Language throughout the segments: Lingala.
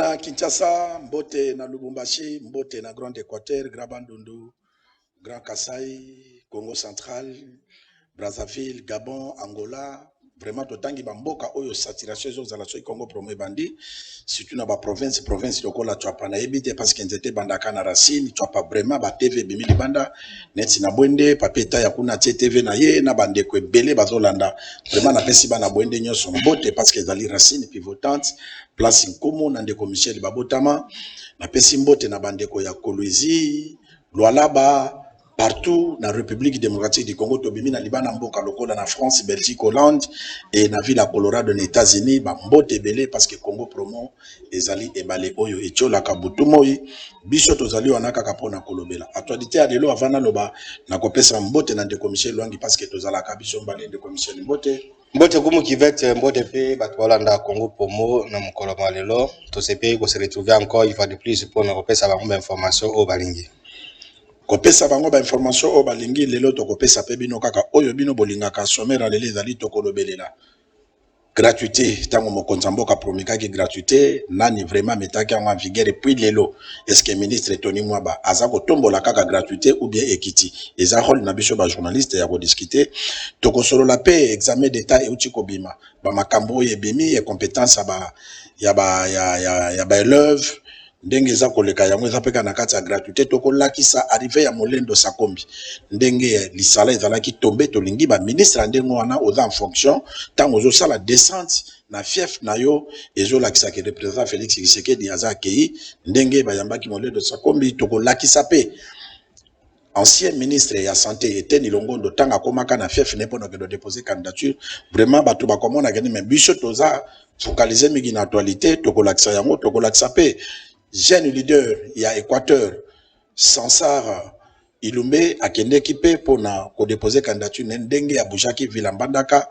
na Kinshasa, Mbote na Lubumbashi, Mbote na Grand Équateur, Grand Bandundu, Grand Kasaï, Congo Central, Brazzaville, Gabon, Angola. Vraiment, totangi bamboka oyo saturation zo zala soki Congo promo bandi, surtout na ba province lokola tuapa na ebite parce que nzete bandaka na racine, tuapa vraiment ba TV bimili banda, neti na bwende, papeta ya kuna TV na ye, na bandeko ebele bazolanda. Vraiment na pesi bana bwende nyonso Mbote parce que zali racine pivotante, place Nkomo na ndeko Michel Babotama, na pesi Mbote na bandeko ya Kolwezi, Lualaba, partout dans la République démocratique du Congo, tobimi na libana mboka lokola na France, Belgique, Hollande et na ville à Colorado aux États-Unis, ba mbote belé parce que Congo promo ezali ebale oyo etiola kabutu moi biso tozali wanaka kapona kolobela. Actualité ya lelo avana loba na kopesa mbote na ndeko Michel Lwangi parce que tozala ka biso mbale ndeko Michel Mbote. Mbote kumu kivete Mbote pe batwalanda Congo promo na mukolo malelo to sepe ko se retrouver encore une fois de plus pour na kopesa ba information au balingi. Kopesa bango ba information o balingi lelo to kopesa pe bino kaka oyo bino bolingaka somera lele ezali to kolobelela gratuité tango mokonza mboka promikaki gratuité nani vraiment metaki en vigueur puis lelo est-ce que ministre Tony Mwaba aza kotombola kaka gratuité ou bien ekiti eza rôle na biso ba journaliste ya ko discuter to kosolola pe examen d'état et uti kobima ba makambo ebimi et compétence ya ba élève ndenge za koleka yango eza peka na kati ya gratuité tokolakisa arrivé ya molendo sakombi ndenge lisala ezalaki tombe tolingi ba ministre ndenge wana oza en fonction tango ozosala descente na fief na yo ezolakisa ke président Félix Tshisekedi aza akei ndenge bayambaki molendo sakombi tokolakisa pe ancien ministre ya santé Eteni Longondo tanga komaka na fief ne pona ke do déposer candidature vraiment bato bakomona gani mais biso toza focaliser migi na actualité tokolakisa yango tokolakisa pe jeune leader ya Équateur Sansar Ilumbe akende kipe pona ko déposer candidature ndenge ya Bujaki Vilambandaka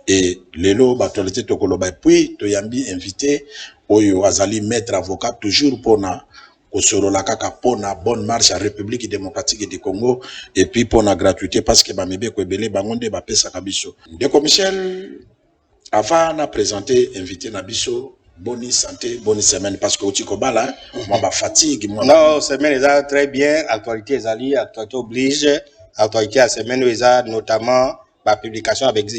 et lelo batolete tokoloba puis toyambi invité oyo azali maître avocat toujours pona kosolola kaka pona bonne marche à République démocratique du Congo et puis pona gratuité parce que bamebe ko ebele bangonde ba pesa kabiso ndeko Michel avant na présenter invité na biso. Bonne santé, bonne semaine, parce que tu kobala, moi, ma fatigue, moi. Non, semaine est très bien, actualité est actualité oblige, actualité à semaine est notamment la publication avec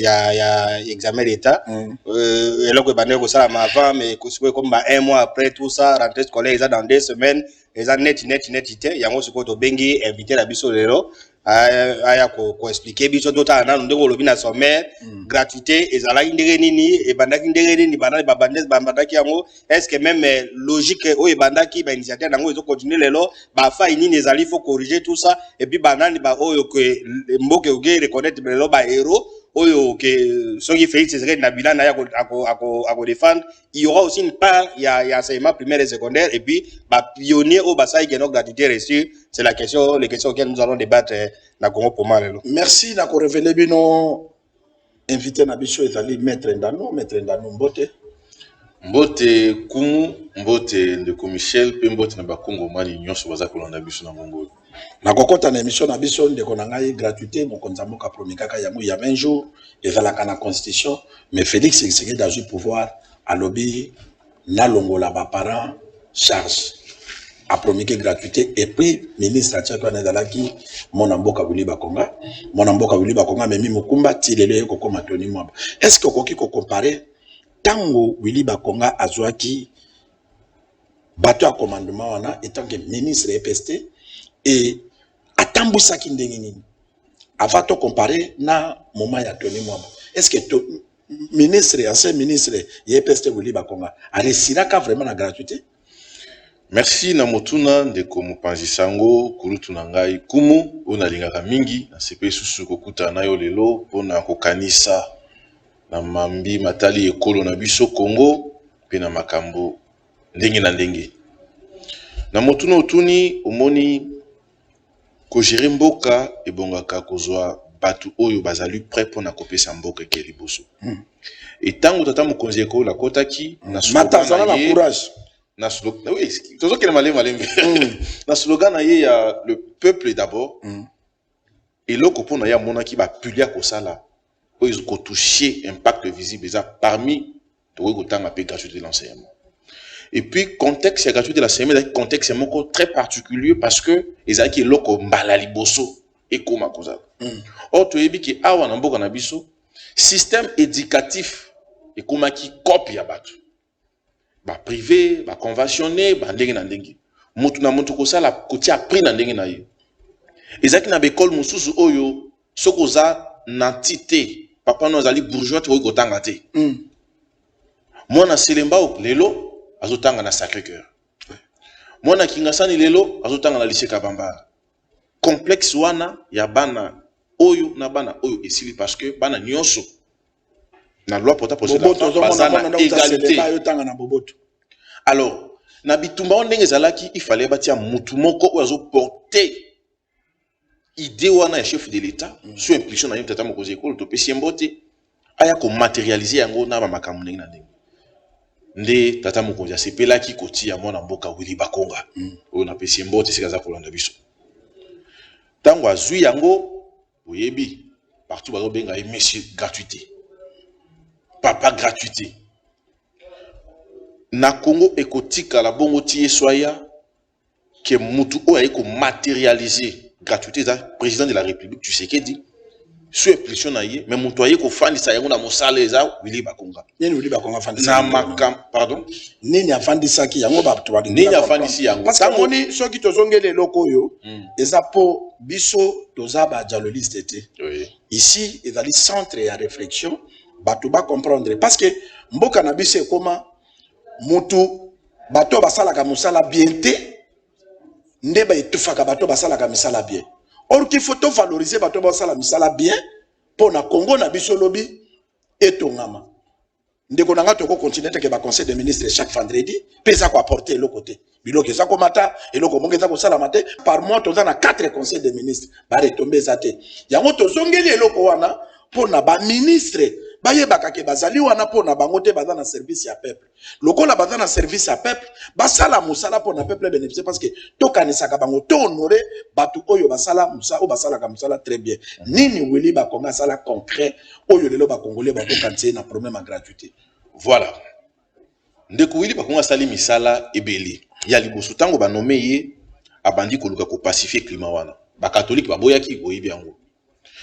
examen d'état. Et là, que banner ça avant, mais comme un mois après tout ça, rentrée scolaire est dans 2 semaines, est net, il y a un autre côté bengi invité la biso lelo. Aya ko expliquer biso tota na ndeko lobi na sommet gratuité ezala indenge nini e bandaki ndenge nini bana bandaki yango est-ce que même logique o e bandaki ba initiative nango ezo continuer lelo ba fa nini ezali faut corriger tout ça et puis banani ba oyo que mboke oge reconnaître lelo ba héros oyo que soki Félix Tshisekedi na bilan na ya ko défendre il y aura aussi une part il y a enseignement primaire et secondaire et puis ba pionnier au basai qui donc gratuité reçue c'est les questions auxquelles nous allons débattre na Congo pour mal. Merci na ko révéler bino invité na biso ezali maître Ndano Mbote. Mbote kumu Mbote ndeko Michel pe Mbote na bakongo mali nyonso baza kolanda biso na Congo. Na kokota na émission na biso ndeko na ngai gratuité mokonza mboka promikaka yango ya 20 jours ezalaka na constitution mais Félix Tshisekedi a eu pouvoir à lobby na longola ba parents charge a promulgué gratuité et puis ministre Atchako Nazalaki mon mboka Willy Bakonga memi Mukumba tilele ko koma Tony Mwaba. Est-ce que koki ko comparer tango Willy Bakonga azwaki bateau à commandement wana étant que ministre EPST et atambusaki ndenge nini avant to comparer na moment ya Tony Mwaba. Est-ce que ministre ancien ministre EPST Willy Bakonga a resiraka vraiment la gratuité? Merci na motuna ndeko mopanzi sango kulutu na ngai kumu ona lingaka mingi na sepe susu kokuta na yo lelo pona kokanisa na mambi matali ekolo na biso Congo pe na makambo ndenge na ndenge na motuna otuni omoni ko gérer mboka ebongaka kozwa batu oyo bazali prêt pona kopesa mboka ke liboso et tango tata mokonzi ekola kotaki na matazana na courage. Na slogan, oui, toujours qu'il na slogan il y a le peuple d'abord. Et là qu'on a mona qui va pulia ko sala. Ils ont touché impact visible déjà parmi tout le temps gratuité de l'enseignement. Et puis, contexte, la gratuité de la semaine, contexte est encore très particulier parce que les gens qui loko mbalali bosso et comme ça. Or, tu as vu que awa na mboka na biso, système éducatif et comme qui copie à battre. Ba privé, ba conventionné, ba ndenge na ndenge. Mutu na mutu ko sala koti appris na ndenge na ye. Ezaki na bekol mususu oyo sokoza nantité papa no azali bourgeois to ko tanga te. Mwana Selemba lelo azotanga na Sacré-Cœur. Mwana Kingasani lelo azotanga na lycée Kabamba. Complexe wana ya bana oyo na bana oyo esili parce que bana nyonso na loi porta procédure na égalité. Alors, na bitumba on ndenge zalaki il fallait batia mutu moko oyo azoporter idée wana ya chef de l'État sous impulsion na tata mokozi école to pesi mbote aya ko matérialiser yango na ba makambo ndenge na ndenge. Nde tata mokonzi asepelaki kotia mwana mboka Willy Bakonga oyo na pesi mbote sika za kolanda biso. Tango azui yango oyebi partout bazo benga monsieur gratuité. Papa gratuité. Na Congo ekotika la bongo tie soya que mutu oyo ko matérialiser gratuité za président de la République tu sais que dit sous impulsion na ye mais mutu aye ko fandisa yango na mosala eza Willy Bakonga. Nini Willy Bakonga fandisa? Na makam pardon. Nini afandisa ki yango ba to nini afandisi yango? Parce que moni soki tozongele loko yo eza po biso toza ba dialogiste te. Oui. Ici ezali centre ya réflexion bato ba comprendre parce que mboka na biso ekoma mutu bato basalaka musala bien te nde ba etufaka bato basalaka misala bien. Or qu'il faut valoriser bato basala misala bien pour na Congo na biso lobi etongama. Ndeko nanga toko continuer ke ba conseil des ministres chaque vendredi pesa ko apporter le côté. Biloko za ko mata eloko mongeza ko sala mate par mois toza na 4 conseils des ministres ba retomber zate. Yango tozongeli eloko wana pour na ba ministre bayebaka ke bazali wana pour na bango te baza na service ya peuple. Lokola baza na service ya peuple basala musala pour na peuple bénéficier parce que tokanisaka bango to honorer batu oyo basala musala o basala ka musala très bien. Nini Willy Bakonga sala concret oyo lelo ba congolais ba tokantie na problème à gratuité. Voilà. Ndeko Willy Bakonga sali misala ebeli. Ya liboso tango ba nommé ye abandi koluka ko pacifier climat wana. Ba catholique ba boyaki boyebi yango.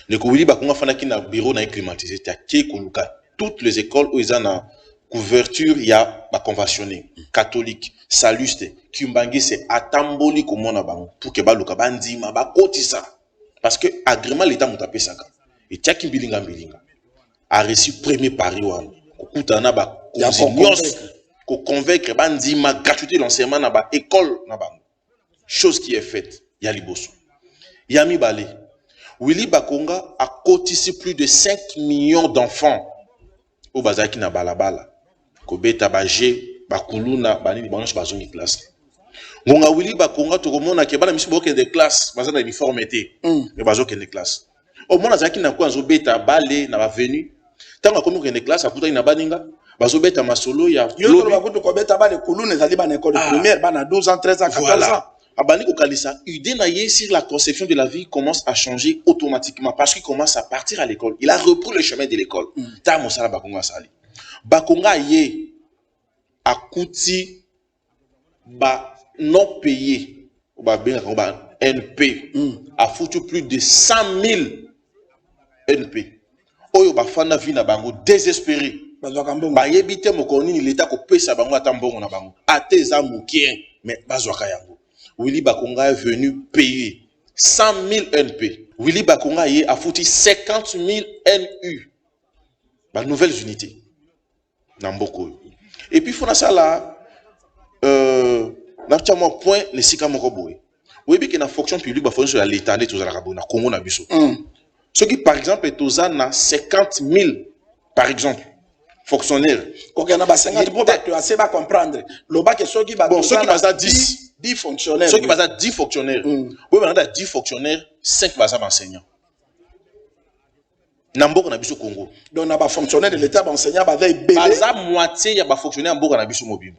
Ndeko Willy Bakonga fanaki na bureau na climatisé ta ki koluka toutes les écoles où ils ont na couverture ya ba conventionné catholique saluste Kimbangi c'est atamboli komona bango pour que ba luka bandima ba kotisa parce que agrément l'état mutapé saka et tiaki mbilinga a reçu premier pari wana kokutana ba ko convaincre bandima gratuité l'enseignement na ba école na bango chose qui est faite ya liboso yami balé Willy Bakonga a cotisé plus de 5 millions d'enfants au bazaki na balabala kobeta baje bakuluna banini banonche bazongi classe ngonga Willy Bakonga tokomona ke bana misu boke de classe bazana uniforme été mais bazoke de classe au mona zaki na kwa zobeta bale na bavenu tanga komi ke de classe akuta na baninga bazobeta masolo ya yo to bakutu kobeta bale kuluna ezali bana école primaire bana 12 ans 13 ans 14 ans. Abani Kokalisa, idée naïe sur la conception de la vie commence à changer automatiquement parce qu'il commence à partir à l'école. Il a repris le chemin de l'école. Ta mosala Bakonga sali. Bakonga ye a coûté ba non payé ba NP a foutu plus de 100 000 NP. Oyo ba fana vi na bango désespéré. Ba yebite mokoni ni l'état ko pesa bango atambongo na bango. Ateza mukien mais bazwaka yango. Willy Bakonga est venu payer 100 000 NP. Willy Bakonga a foutu 50 000 NU. Bah, nouvelles unités. Namboko. Et puis, il faut ça là. N'a point les sika mokoboy. Oui, bien que la fonction publique, il faut sur l'État, les tous à la Congo na biso. Ce qui, par exemple, est aux na 50 000, par exemple, fonctionnaires. Quand il y a 50 000, tu as assez à comprendre. Le bac est ceux qui va 10 fonctionnaires. Ceux qui basent 10 fonctionnaires. Oui, maintenant, 10 fonctionnaires, 5 basent enseignants. Nambo na biso Congo. Donc, on a pas fonctionnaire de l'État, enseignant, baza moitié, il y a pas fonctionnaire en na biso mobile.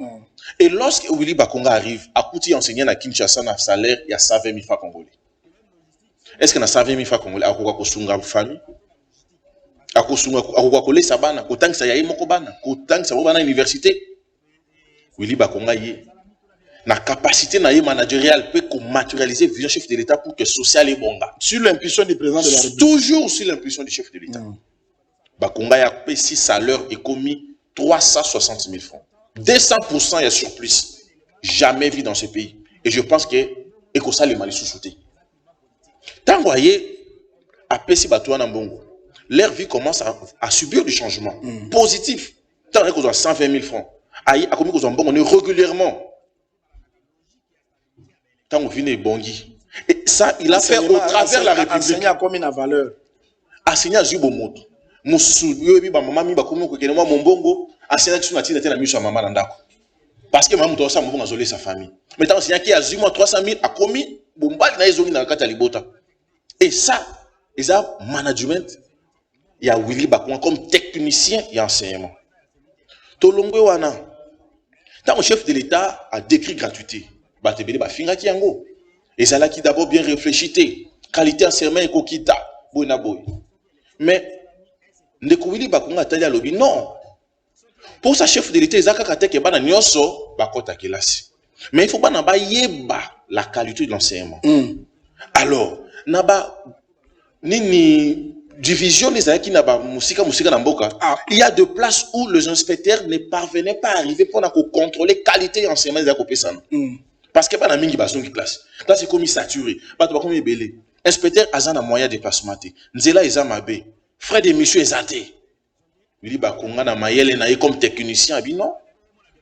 Et lorsque Willy Bakonga arrive, à Kouti enseignant à Kinshasa, na salaire, il y a 120 000 francs congolais. Est-ce que na 120 000 francs congolais, à quoi kosunga famille? Akosunga akokole sabana kotangisa ya moko bana kotangisa bana université Willy Bakonga yé na capacité na yé managériale peut matérialiser vision chef de l'État pour que social est bon. Sur l'impulsion du président de la République. Toujours sur l'impulsion du chef de l'État. Bakonga y a payé 6 salaires et commis 360 000 francs. 200% est surplus. Jamais vu dans ce pays. Et je pense que Ekosa le mali sous-souté. Tant que vous voyez, à Pessi Batouana Mbongo, leur vie commence à subir du changement positif. Tant que vous avez 120 000 francs. Aïe, à combien vous avez bon, régulièrement. Tant que vous venez Bongi. Et ça, il a fait au travers de la République. Enseigner à combien de valeur. Enseigner à Zubomoto. Moussou, yobi ba maman mi ba komi ko kene mo mbongo, enseigner à Tuna Tina miso à maman ndako. Parce que maman doit ça mbongo azoler sa famille. Mais tant enseigner qui a Zuma 300 000 a commis bombali na ezongi na kata libota. Et ça, management, il y a Willy Bakonga comme technicien et enseignement. Tolongwe wana. Tant le chef de l'État a décrit gratuité. Batebele ba finga ki yango. Et ça là qui d'abord bien réfléchité. Qualité enseignement et kokita. Boina boy. Mais ndeko Willy Bakonga tali a lobby non. Pour sa chef de l'État ezaka kateke bana nyonso bakota kelasi. Mais il faut pas naba yeba la qualité de l'enseignement. Alors, naba nini division les qui naba musika na mboka. Il y a de places où les inspecteurs ne parvenaient pas à arriver pour contrôler qualité enseignement des pesana. Parce que bana mingi bason qui classe. Là c'est comme saturé. Pas to comme belé. Inspecteur azana moyen de déplacement té. Nzela ezamabe. Frère de monsieur Ezate. Willy Bakonga na mayele na comme technicien abi non.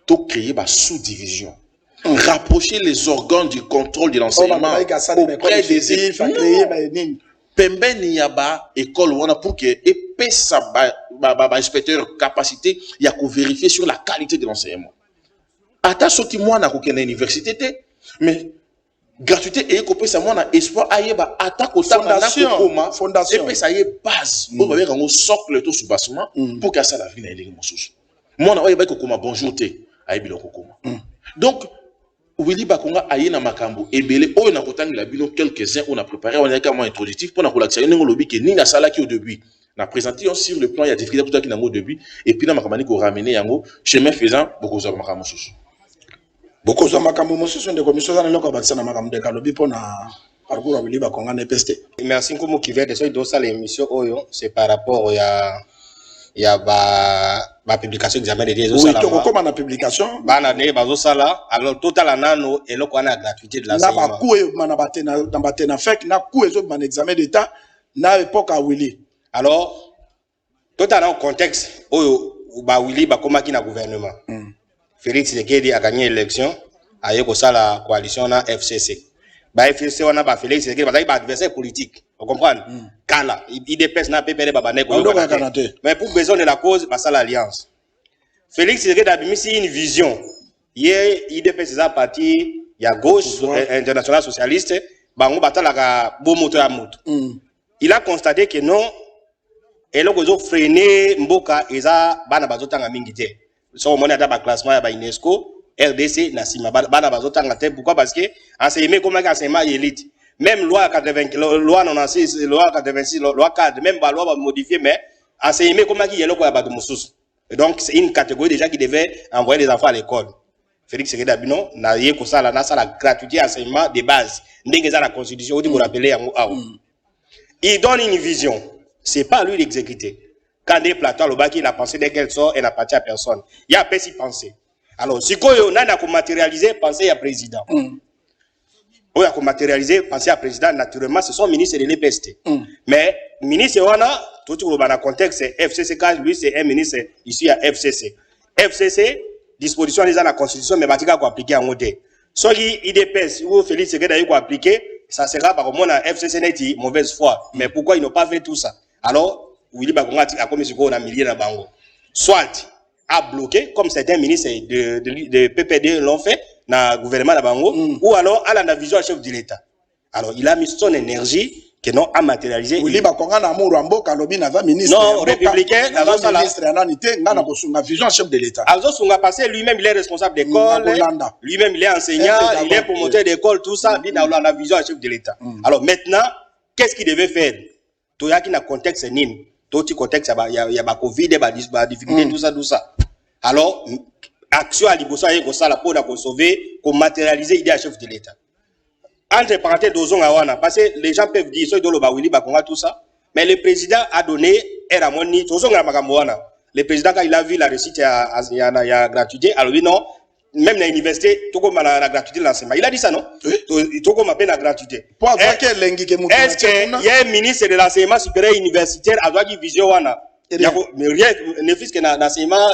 To créer ba sous-division. Rapprocher les organes du contrôle de l'enseignement auprès des équipes. Pembe ni yaba école wana pour que épessa ba inspecteur capacité ya ko vérifier sur la qualité de l'enseignement. Ata soki mwana ko kena université té mais gratuité et ko pesa mwana espoir ayeba ata ko tanga na ko koma fondation et pesa yé base on va dire un socle to soubassement pour que ça la vie na elingi mosusu. Mwana oyeba ko koma bonjour té ayebi lo ko koma. Donc Willy Bakonga aye na makambo ebele oyo na kotangela bino quelques-uns on a préparé on a carrément introductif pour na kolakisa ndenge lobi ke nina sala ki au début na présenté sur le plan il y a difficulté tout qui nango au début et puis na makamani ko ramener yango chemin faisant beaucoup za makambo susu beaucoup za makambo mosusu ndeko misoza na loko batisa na makambo de kalobi pona parcours ya Willy Bakonga na peste. Merci comme qui vient de ça dans l'émission oyo c'est par rapport ya ba publication examen de des oui to comme na publication bana ne bazo sala alors total anano eloko wana gratuité de l'enseignement na ba ku e mana batena dans batena fek na ku ezo man examen d'état na époque à Willy alors total en contexte oyo ba Willy bakoma ki na gouvernement Félix Tshisekedi a gagné l'élection aye ko sala coalition na FCC ba FCC wana ba Félix Tshisekedi ba adversaire politique vous comprenez kala il dépêche na PPR baba ne ko mais pour besoin de la cause ba sala alliance Félix Tshisekedi a mis une vision hier il dépêche sa parti ya gauche international socialiste bango batalaka bo moto ya moto il a constaté que non eloko zo freiner mboka eza bana bazotanga mingi te so mona da ba classement ya ba UNESCO RDC na sima bana bazotanga te pourquoi parce que enseignement comme enseignement élite même loi 80 loi 96 loi 86 loi 4 même ba loi va modifier mais enseignement comme qui yeloko ya bato mususu et donc c'est une catégorie déjà qui devait envoyer les enfants à l'école Félix Tshisekedi abino na yé ko sala na sala gratuité enseignement de base ndenge za la constitution odi ko rappeler yango awo il donne une vision c'est pas lui l'exécuter quand des Platon le baki il a pensé de quelle sorte et n'a pas à personne il y a pas si penser alors si koyo nana ko matérialiser penser à président ou à matérialiser penser à président naturellement ce sont ministres de l'EPST mais ministre wana tout le contexte FCC car lui c'est un ministre ici à FCC disposition des la constitution mais batika ko appliquer en mode soki IDPS ou Félix Tshisekedi ko appliquer ça sera par contre à FCC neti mauvaise foi mais pourquoi ils n'ont pas fait tout ça alors Willy Bakonga a comme si on a milliers na bango soit a bloqué comme certains ministres de PPD l'ont fait dans le gouvernement de Bango ou alors à la vision chef de l'État. Alors il a mis son énergie que non a matérialisé. Willy Bakonga na Mourambo Kalobi na va ministre. Non républicain na va ministre na nité ngana ko sunga vision chef de l'État. Alors sunga passé lui-même il est responsable d'école, lui-même il est enseignant, il est promoteur d'école tout ça dit dans la vision chef de l'État. Alors maintenant qu'est-ce qu'il devait faire? Toya qui na contexte nin, tout contexte il y a ba Covid, ba difficulté tout ça. Alors action à libosa et ça la pour sauver, pour matérialiser l'idée à chef de l'État. Entre parenthèses, parce que les gens peuvent dire, tout ça, mais le président a donné, le président, quand il a vu la réussite, il y a gratuité, alors oui, non, même dans l'université, tout comme la gratuité de l'enseignement. Il a dit ça, non? Tout comme la gratuité. Est-ce qu'il y a un ministre de l'enseignement supérieur universitaire à droite vision, mais rien, ne fût-ce que l'enseignement,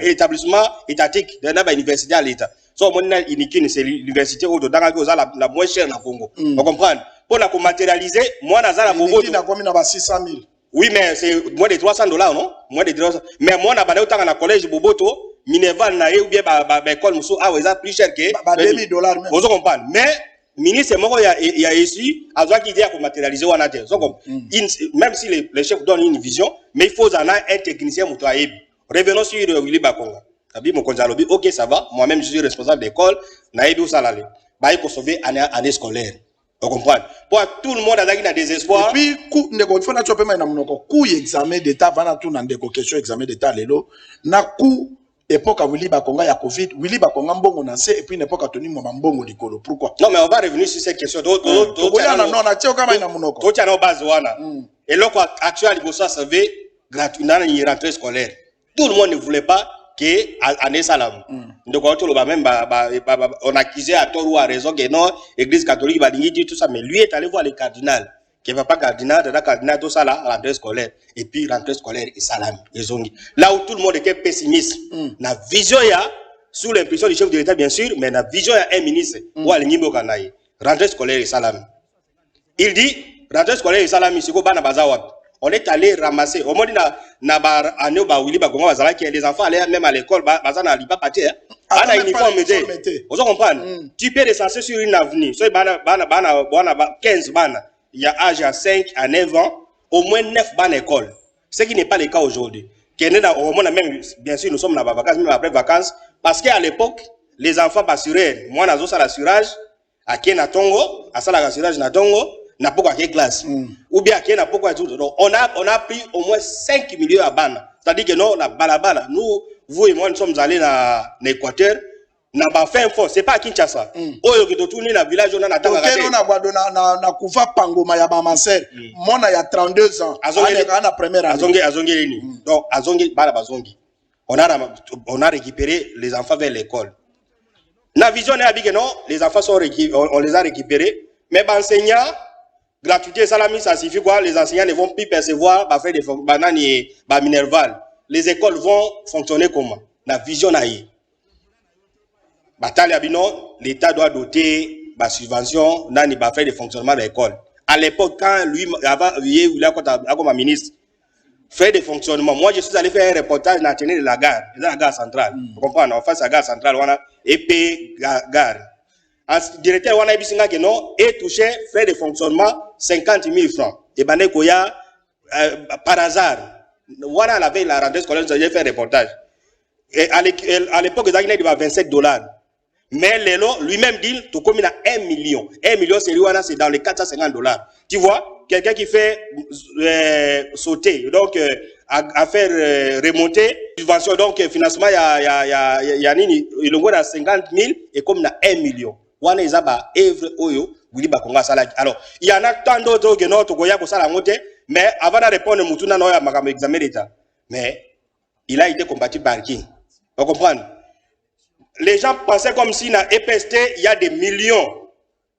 établissement étatique, dans l'université à l'État. So, c'est l'université où la moins chère dans le Congo. Vous comprenez? Pour la matérialiser, moi, dans la Congo. Oui, mais c'est moins de $300, non? Moins de $300. Mais moi, dans le collège Boboto, Minerval, ou bien, l'école Moussou, plus cher que. $2000. Vous comprenez? Mais, ministre, il y a ici, à droit qu'il y a pour matérialiser, même si les chefs donnent une vision, mais il faut en avoir un technicien, revenons sur Willy Bakonga. Ok, ça va. Moi-même, je suis responsable d'école. Naïbi ou salarié. Il faut sauver année scolaire. Vous comprenez? Pour tout le monde a des espoirs. Et puis, il faut que examen d'État, va tout dans des questions examen d'État, na coup époque à Willy Bakonga, il y a Covid. Willy Bakonga, bon, on a et puis une époque à Tony Mambongo Dikolo. Pourquoi? Non, mais on va revenir sur cette question. Et là, actuellement, il faut sauver gratuitement une rentrée scolaire. Tout le monde ne voulait pas que année salam. Donc on accusait à tort ou à raison que non, l'église catholique va dire tout ça, mais lui est allé voir le cardinal, qui ne va pas cardinal, tout ça là, rentrée scolaire, et puis rentrée scolaire et salam. Là où tout le monde était pessimiste, la vision il y a, sous l'impression du chef de l'État bien sûr, mais la vision il y a un ministre, ou à l'Nimbo Kanaï, rentrée scolaire et salam. Il dit, rentrée scolaire et salam, c'est quoi bazawat. On est allé ramasser, au moins, les enfants allaient même à l'école, vous comprenez? Tu peux recenser sur une avenue, 15 bannes, il y a âge à 5 à 9 ans, au moins 9 bannes école. Ce qui n'est pas le cas aujourd'hui. Bien sûr, nous sommes dans les vacances, même après vacances, parce qu'à l'époque, les enfants passuraient, moi, nous avons l'assurage, à qui na Tongo, à ça l'assurage na Tongo, n'a pas quoi classe. Ou bien qui n'a pas quoi tout. Donc, on a pris au moins 5 millions à ban. C'est-à-dire que non, la balabala, nous, vous et moi, nous sommes allés dans l'Équateur, n'a pas fait un fort. C'est pas à Kinshasa. Oyo qui tourne dans le village, on a attendu. Na kufa pangoma ya mamanser. Moi, il y a 32 ans. À première année. Azongi. Donc, Azongi, Balabazongi. On a récupéré les enfants vers l'école. La vision est que non, les enfants sont on les a récupérés. Mais enseignants, gratuité, salami, ça signifie quoi? Les enseignants ne vont plus percevoir, faire des bananes et minerval. Les écoles vont fonctionner comment? La vision naïe. L'État doit doter la subvention, nani ba faire des fonctionnements de l'école. À l'époque, quand lui, avant, il a comme ministre, faire des fonctionnements. Moi, je suis allé faire un reportage dans la gare centrale. Vous comprenez? En face à la gare centrale, on a épée gare. Le directeur on a dit que non et touché frais de fonctionnement 50 000 francs. Et ben Koya par hasard, on avait la rentrée scolaire, j'ai fait un reportage. Et à l'époque, il avait $27. Mais lui-même dit tout comme il a 1 million. 1 million, c'est dans les $450. Tu vois, quelqu'un qui fait sauter, donc à faire remonter, subvention, donc financement, il y a 50 000 et comme il a 1 million. Alors, il y en a tant d'autres que notre Goya pour ça la montée, mais avant de répondre, Moutouna n'a pas examen d'État. Mais il a été combattu par qui? Vous comprenez? Les gens pensaient comme si dans EPST, il y a des millions.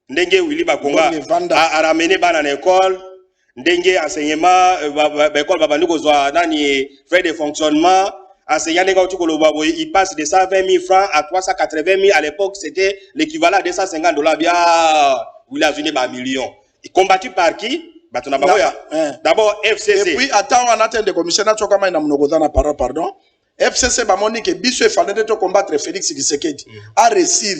Ndenge Willy Bakonga a ramené dans l'école, Ndenge enseignement, l'école Babanouko Zoa, fait des fonctionnements. Enseignant, il passe de 120 000 francs à 380 000. À l'époque, c'était l'équivalent de $250. Bien, il a donné un million. Et combattu par qui? D'abord, FCC. Et puis, attends, on attend des commissionnaires, pardon. FCC, que Bissou il fallait combattre Félix Tshisekedi. A réussir.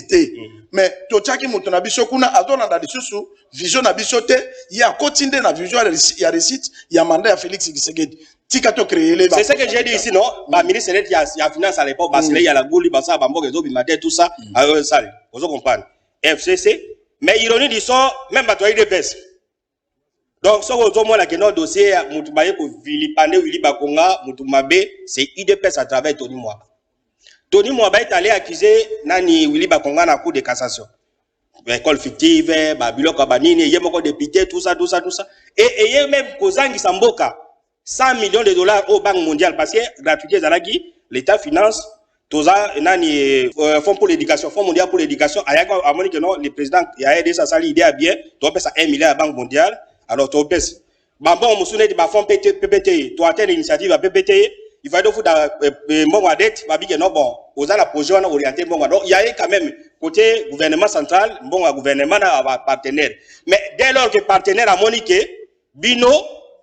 Mais, Tochaki Moutona Bissou, Kuna, Adona Dadisusu, vision à Bissote, il y a continué la vision, il y a réussite, il y a mandat à Félix Tshisekedi. C'est ce que j'ai dit ici, non? Le ministre, il y a finance à l'époque, parce qu'il y a la goule, tout ça, vous comprenez? FCC, mais ironie du sort, même à toi, il est baisse. Donc, ce que nous dossier, Moutoubaye, Vilipande, Willy Bakonga, Moutoumabe, c'est IDPS à travers Tony Mwaba. Tony Mwaba est allé accuser Nani Willy Bakonga dans la cour de cassation. École fictive, Babylon Kabanini, il y a beaucoup de députés, tout ça. Et il y a même Kozangi Samboka, 100 millions de dollars au Banque mondiale, parce que gratuité Zalagi, l'État finance, tout ça, Nani, Fonds pour l'éducation, Fonds mondial pour l'éducation, à mon que non, le président, il a aidé ça, l'idée à bien, tu as ça 1 milliard à la Banque mondiale. Alors, tu as bon, on me souvient de ma fonds PPT, tu as atteint l'initiative à PPT, il va donc mon dette, va dire que non, bon, aux la projet, on a orienté bon. Donc, il y a quand même, côté gouvernement central, bon, gouvernement partenaire. Mais dès lors que partenaire a moniqué, Bino,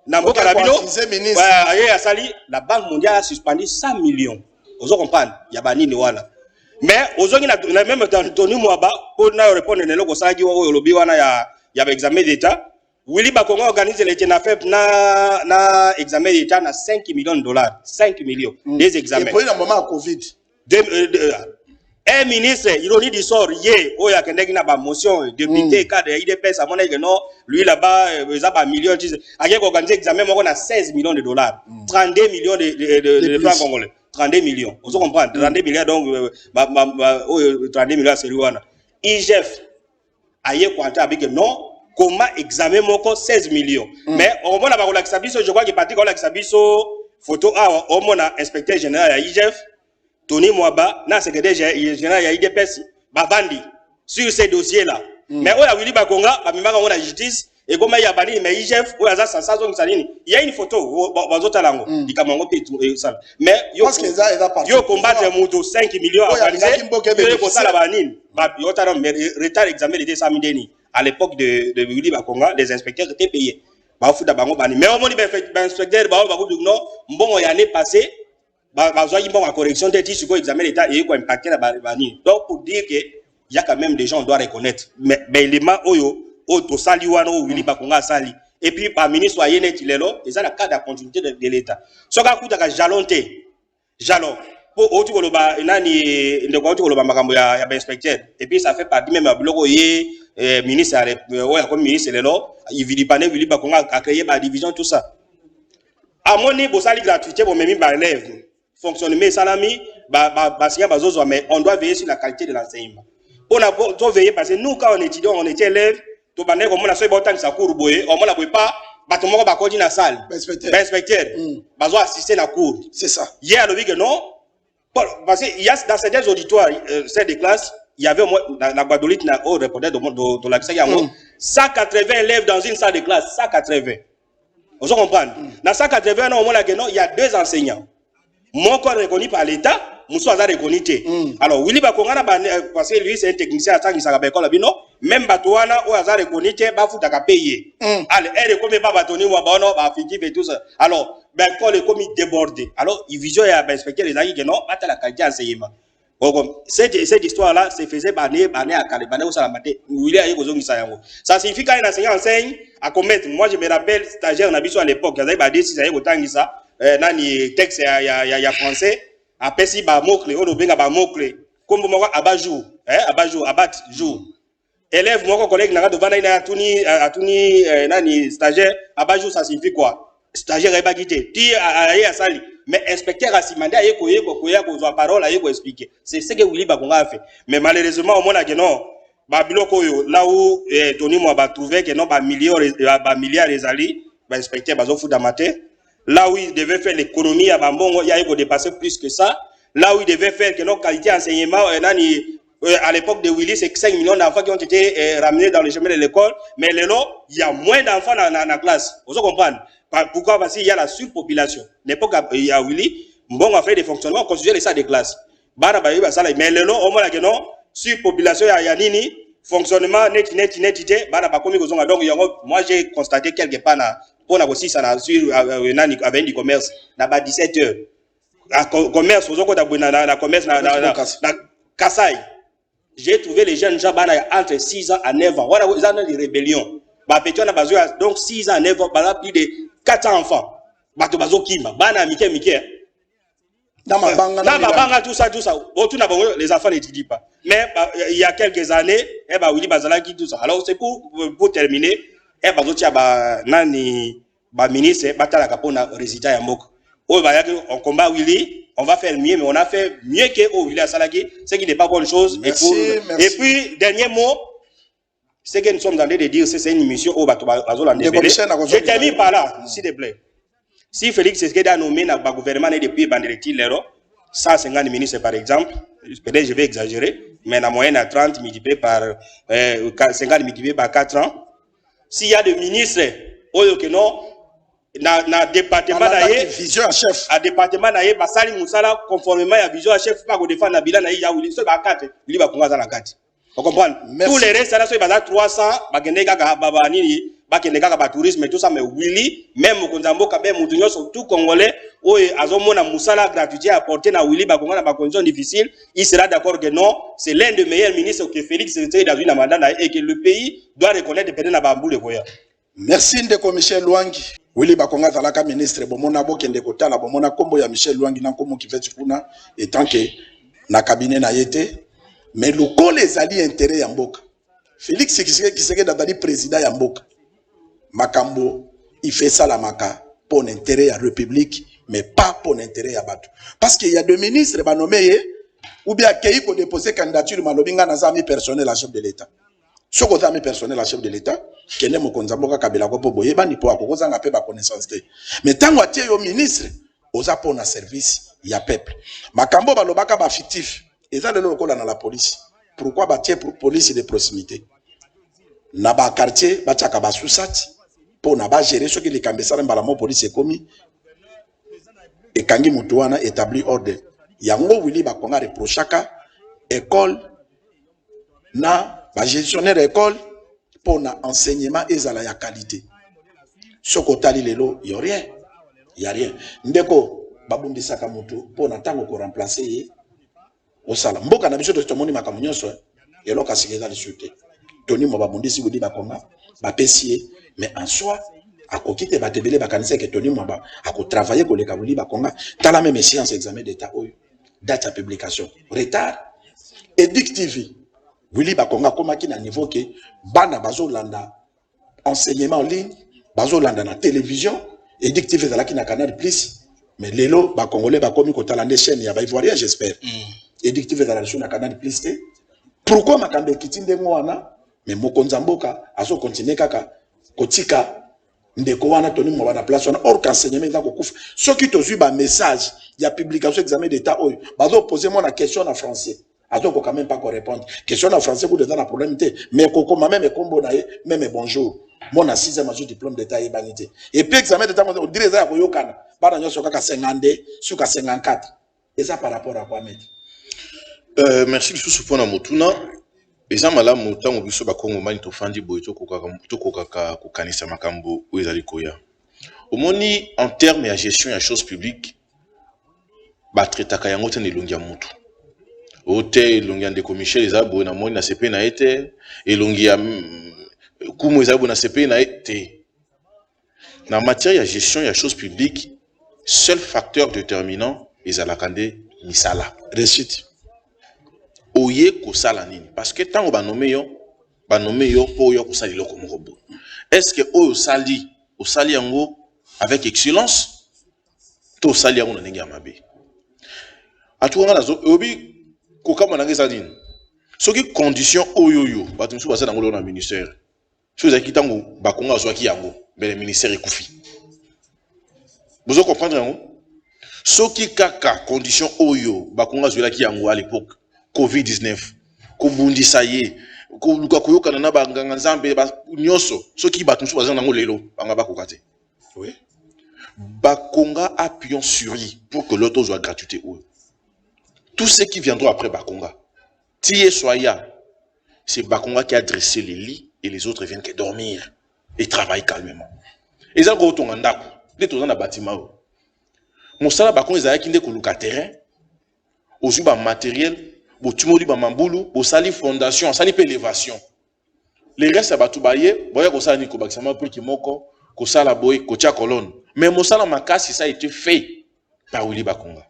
Namboka Bino, la Banque mondiale a suspendu 100 millions. Vous comprenez? Il y a Bani Niwana. Mais, aux autres, il y a même Tony Mwaba, pour répondre à il y a examen d'État. Willy Bakonga organise les TNAFEP na examen d'État na 5 millions de dollars. 5 millions. Des examens. Et pour un moment à Covid. Un ministre, ironie du sort, il y a quelqu'un qui a motion, député, cadre, IDPS, à mon avis, non, lui là-bas, il a un million, il a organisé l'examen, on a 16 millions de dollars. 32 millions de francs congolais. 32 millions. Vous comprenez? 32 millions, donc, 32 millions, c'est lui. IGF, a eu quoi avec non? Comment examiner mon 16 millions. Mais au moment où je crois qu'il partit la photo au moment inspecteur général à IGF, Tony Mwaba, na secrétaire général à IDPS, Bavandi, sur ces dossiers-là. Mais où a Willy Bakonga, on a la justice, et comme il y a Bani, mais IGF, où il y a une photo, mais il y a combattre 5 millions à retard examen de samedi. À l'époque de Willy Bakonga, les inspecteurs étaient payés. Mais au moment où l'inspecteur, bon, il y a année passée, la correction de sur l'examen d'État et quoi impacté la bani. Donc, pour dire qu'il y a quand même des gens, on doit reconnaître. Mais l'élément, au sali ou Willy Bakonga sali. Et puis, par ministre, il y a la cadre de continuité de l'État. Ce qui a coûté jalon. Pour autre inspecteur. Et puis, ça fait partie même à bloc ministre, comme ministre, il Willy Bakonga a créé la division, tout ça. À mon niveau, ça, gratuité pour mes élèves. Fonctionnement, salami, mais on doit veiller sur la qualité de l'enseignement. On a veiller parce que nous, quand on étudie, on était élèves, tout le monde a fait autant que ça court, on ne pas, tout le monde va dans la salle. Inspecteur, on assister à la cour. C'est ça. Hier, le week-end, non. Parce qu'il y a dans certains auditoires, certaines classes, il y avait au moins, la Guadeloupe, au reporter de la 180 élèves dans une salle de classe, 180. Vous comprenez? Dans 180, il y a 2 enseignants. Mon corps reconnu par l'État, Moussou a reconnu. Alors, Willy Bakonga, parce que lui, c'est un technicien à temps qui s'appelle l'école, même Batouana, ou a reconnu, Bafou a payé. Alors, elle est comme Babatoni, ou Abono, Bafitif et tout ça. Alors, l'école est comme débordée. Alors, il visualise à inspecter les aïeux, non, pas la qualité d'enseignement. Cette histoire-là, c'est faisait baner à Calais, ça signifie qu'un enseignant enseigne à commettre. Moi, je me rappelle, stagiaire, on a vu à l'époque, il y avait des ça, nani texte ya français, après si ba mot-clé, on obenga ba mot-clé, comme moi abajou, abat jour. Élève, mon collègue, n'a devant atuni nani stagiaire, abajou, ça signifie quoi? Stagiaire, pas quitté. Ti à sali. Mais inspecteur a demandé à Yeko parole à Yeko expliquer. C'est ce que Willy Bakonga a fait. Mais malheureusement, au moins, là où Tony Mwaba trouvé que non, milliards les alliés, inspecteur Bazo Foudamate, là où il devait faire l'économie à Bambongo, il y a eu dépasser plus que ça. Là où il devait faire que non, qualité d'enseignement, à l'époque de Willy, c'est 5 millions d'enfants qui ont été ramenés dans le chemin de l'école. Mais là, il y a moins d'enfants dans la classe. Vous comprenez? Pourquoi? Parce qu'il y a la surpopulation. L'époque, il y a Willy, bon, on a fait des fonctionnements, on considère les salles de classe. Mais le long, au moins, il y a surpopulation, il y a nini, fonctionnement, net, donc, moi, j'ai constaté quelque part, pour la aussi, ça n'a sur, avec du commerce, là-bas, 17 heures. Commerce, vous avez commerce, Kassai. J'ai trouvé les jeunes gens, entre 6 ans à 9 ans. Voilà, ils ont des rébellions. Donc, 6 ans à 9 ans, plus de 400 enfants. Tout ça. Les enfants n'étudient pas. Mais il y a quelques années, Willy Bazalaki, tout ça. Alors, c'est pour terminer. et bazotia ba nani ba ministre batala kapona résultat ya mboka. Oh bah on combat Willy, on va faire mieux, mais on a fait mieux que Willy à Salaki, ce qui n'est pas bonne chose. Merci, merci. Et puis dernier mot, ce que nous sommes en train de dire, c'est une émission au bateau je termine par là, s'il te plaît. Si Félix Tshisekedi a nommé le gouvernement depuis Bandereti Lero, 150 ministres par exemple, peut-être je vais exagérer, mais la moyenne à 30 multiplié par 50 multiplié par 4 ans. S'il y a des ministres, na département naie vision à chef à département naie basali musala conformément à vision à chef pas ko défendre na bilan naie ya wili so ba 4 ili ba konga za na 4 vous comprenez. Tous les restes là so ba 300 ba kende kaka baba nini ba kende kaka ba tourisme tout ça mais wili même konzambo ka be mutu nyoso tout congolais oye azomona musala gratuité apporté na wili ba konga na ba conditions difficiles il sera d'accord que non c'est l'un des meilleurs ministres que Félix Tshisekedi dans une mandat et que le pays doit reconnaître peut-être na ba mbule koya. Merci ndeko Michel Lwangi. Willy Bakonga zalaka ministre bomona bokende kotala bomona kombo ya Michel Lwangi na kombo kifeti kuna etant que na cabinet na yete mais lokole ezali intérêt ya mboka. Félix Tshisekedi dali président ya mboka. Makambo il fait ça la maka pour l'intérêt ya république mais pas pour l'intérêt ya bato. Parce qu'il y a deux ministres ba nommé ou bien qui ko déposer candidature malobinga na zami personnel à chef de l'état. Ce que ami personnel à chef de l'État, qui est mon konzamboka kabila ko boye bani po akokoza ngape ba connaissance te. Mais tant watie yo ministre, oza po na service ya peuple. Makambo balobaka ba fictif, eza lelo lokola na la police. Pourquoi batie pour police de proximité? Na ba quartier ba tchaka ba sousati po na ba gérer ce qui les kambesa mbala mo police ekomi et kangi mutu wana établi ordre. Yango Willy Bakonga reprochaka école na ba gestionnaire école pour na enseignement ezala ya qualité. Ce kotali lelo y a rien. Y a rien. Ndeko babundisaka mutu pour na tango ko remplacer au sala. Mboka na biso to tomoni makamu nyonso yelo kasikeza li sute. Toni mo babundisi Willy Bakonga ba pesie mais en soi akokite batebele bakanisa ke Toni mo ba ako travailler ko le Willy Bakonga tala même séance examen d'état oyo date à publication retard édictive Willy Bakonga komaki na niveau que bana bazolanda enseignement en ligne, bazolanda na télévision, édictif ezalaki na Canal Plus, mais lelo ba congolais ba komi kotalande chaîne ya ba ivoirien j'espère. Édictif ezalaki na Canal Plus te. Pourquoi makambe kitinde mwana mais mokonza mboka azo continuer kaka kotika ndeko wana Toni mo na place wana or qu'enseignement za kokufa. Soki tozui ba message ya publication examen d'état oyo bazo poser moi na question en français. Alors qu'on quand même pas répondre. Question en français, vous devez un problème. Mais comment même combo même bonjour. Mon a 6e major diplôme d'état et banité. Et puis examen d'état, on dirait ça pour Yokana. Par exemple, sur 52, sur 54. Et ça par rapport à quoi mettre? Merci de ce point à Motuna. Et ça, mala mota mobiso ba Congo mani to fandi boy to kokaka ko kanisa makambo ou ezali koya. Omoni en termes de gestion et choses publiques, ba traitaka yango te nelongi ya mutu. Ote elongi ya ndeko Michel eza boye na moni na CP na ete elongi ya kumu eza boye na CP na ete na matière ya gestion ya choses publiques seul facteur déterminant ezalaka nde misala réussite oye kosala nini parce que tant ba nommé yo po yo kosala loko moko boye est-ce que oyo osali yango avec excellence to osali yango na ndenge ya mabe atuanga nazo obi kokama na ngeza dine soki condition oyoyo bato misusu baza nango na ministère so ezalaki ntango bakonga azwaki yango mbele ministère ekufi bozo comprendre yango soki kaka condition oyo bakonga azwelaki yango à l'époque covid-19 kobundisa ye koluka koyokana na banganga nzambe nyonso soki bato misusu baza nango lelo banga bakoka te oui bakonga appuyons sur lui pour que l'autre soit gratuité oyo. Tous ceux qui viendront après Bakonga, Tiye Soya, c'est Bakonga qui a dressé les lits et les autres viennent que dormir et travaillent calmement. Et ça, quand on a des dans le bâtiment, mon salaire Bakonga, ils ont qui koluka terrain, au juba matériel, au tumori bamambulu, au sali fondation, au sali élévation. Les restes à Batoubaye, boya ko sala ni ko bakisama pour kimoko, ko sala boy, ko tia colonne. Mais mon salaire makasi ça a été fait par Willy Bakonga.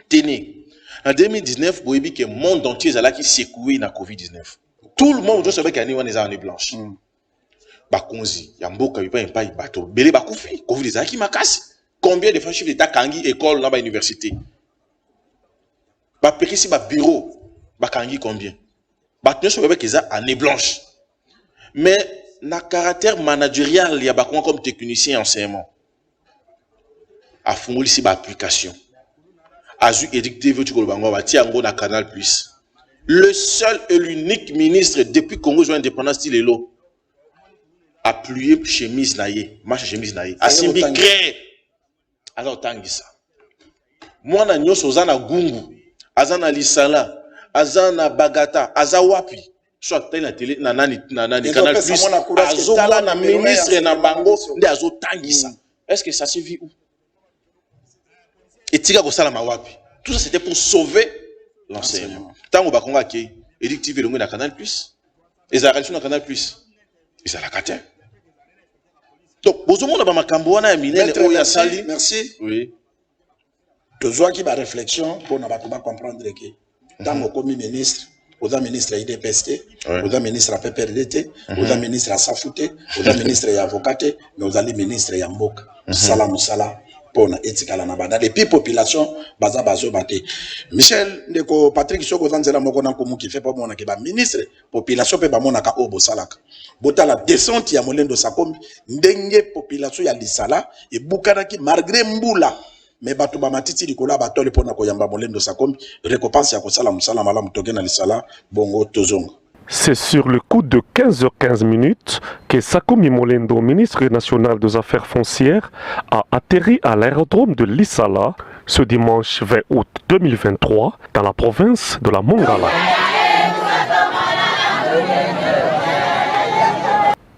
Tenez. En 2019, vous voyez que le monde entier est secoué dans la COVID-19. Tout le monde doit savoir qu'il y a une année blanche. bakonzi ya mboka bipa epai bato bele bakufi covid ezalaki makasi. Combien de fois chef d'état kangi école na ba université bapekisi ba bureau bakangi combien bato nyonso bebeki eza année blanche. Mais na caractère managérial ya bakoma comme technicien enseignement afungolisi ba application azui édicté veut tu koloba ngo batia yango na Canal Plus. Le seul et l'unique ministre depuis Congo joint indépendance ti lelo a plié chemise na ye, marche chemise na ye asimbi crée alors tangisa mwana nyonso oza na gungu aza na lisala aza na bagata aza wapi soit tele na télé na nani Canal Plus azomona na ministre na bango nde azotangisa. Est-ce que ça se vit où? Et tika ko sala mawapi? Tout ça c'était pour sauver l'enseignement. Tango bakonga ke édictive longo na Canal Plus. Ezalaka na Canal Plus. Ezalaka te. Donc bozomona ba makambo wana ya minene oya sali. Merci. Oui. Tozwa ki ba réflexion pour na bato ba comprendre que tango komi ministre, oza ministre ya IDPST, oza ministre ya PPRDT, oza ministre ya Safute, oza ministre ya avocat, mais ozali ministre ya mboka. Sala musala pona etikala na banda depuis population baza bazo bate. Michel ndeko Patrick Soko zanzela moko na komu ki fait pas mona ke ba ministre population pe ba mona ka obo salaka. Bota la descente ya Molendo Sakombi ndenge population ya Lisala e bukanaki malgré mbula. Mais bato ba matiti likola batole pona koyamba Molendo Sakombi récompense ya kosala musala malamu toke na Lisala bongo tozonga. C'est sur le coup de 15h15 que Sakomi Molendo, ministre national des Affaires foncières, a atterri à l'aérodrome de Lissala ce dimanche 20 août 2023 dans la province de la Mongala.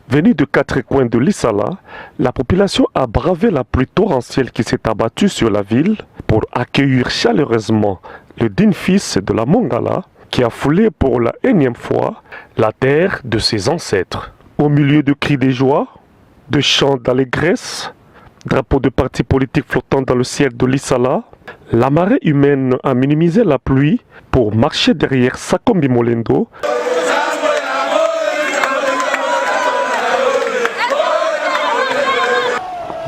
Venu de quatre coins de Lissala, la population a bravé la pluie torrentielle qui s'est abattue sur la ville pour accueillir chaleureusement le digne fils de la Mongala, qui a foulé pour la énième fois la terre de ses ancêtres. Au milieu de cris de joie, de chants d'allégresse, drapeaux de partis politiques flottant dans le ciel de Lissala, la marée humaine a minimisé la pluie pour marcher derrière Sakombi Molendo.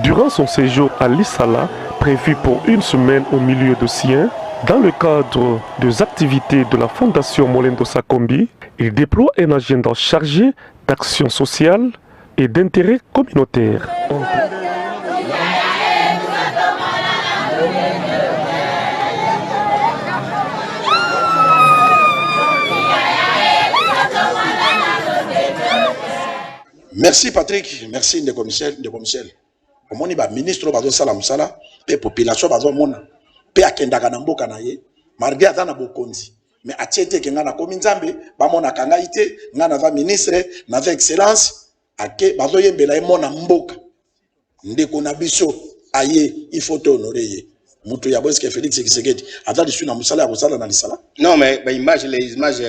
Durant son séjour à Lissala, prévu pour une semaine au milieu de Sien, dans le cadre des activités de la Fondation Molendo Sakombi, il déploie un agenda chargé d'action sociale et d'intérêt communautaire. Merci Patrick, merci Ndeko Michel. Omoni ba ministre bazo sala musala, pe population bazo mona. Pe akendaka na mboka na ye malgré ata na bokonzi mais atiete ke ngana komi nzambe bamona kanga ite ngana va ministre na va excellence ake bazo yembela mona mboka ndeko na biso aye il faut honorer ye mutu ya boske Félix Tshisekedi ata disu na musala ya kosala na Lisala. Non mais les images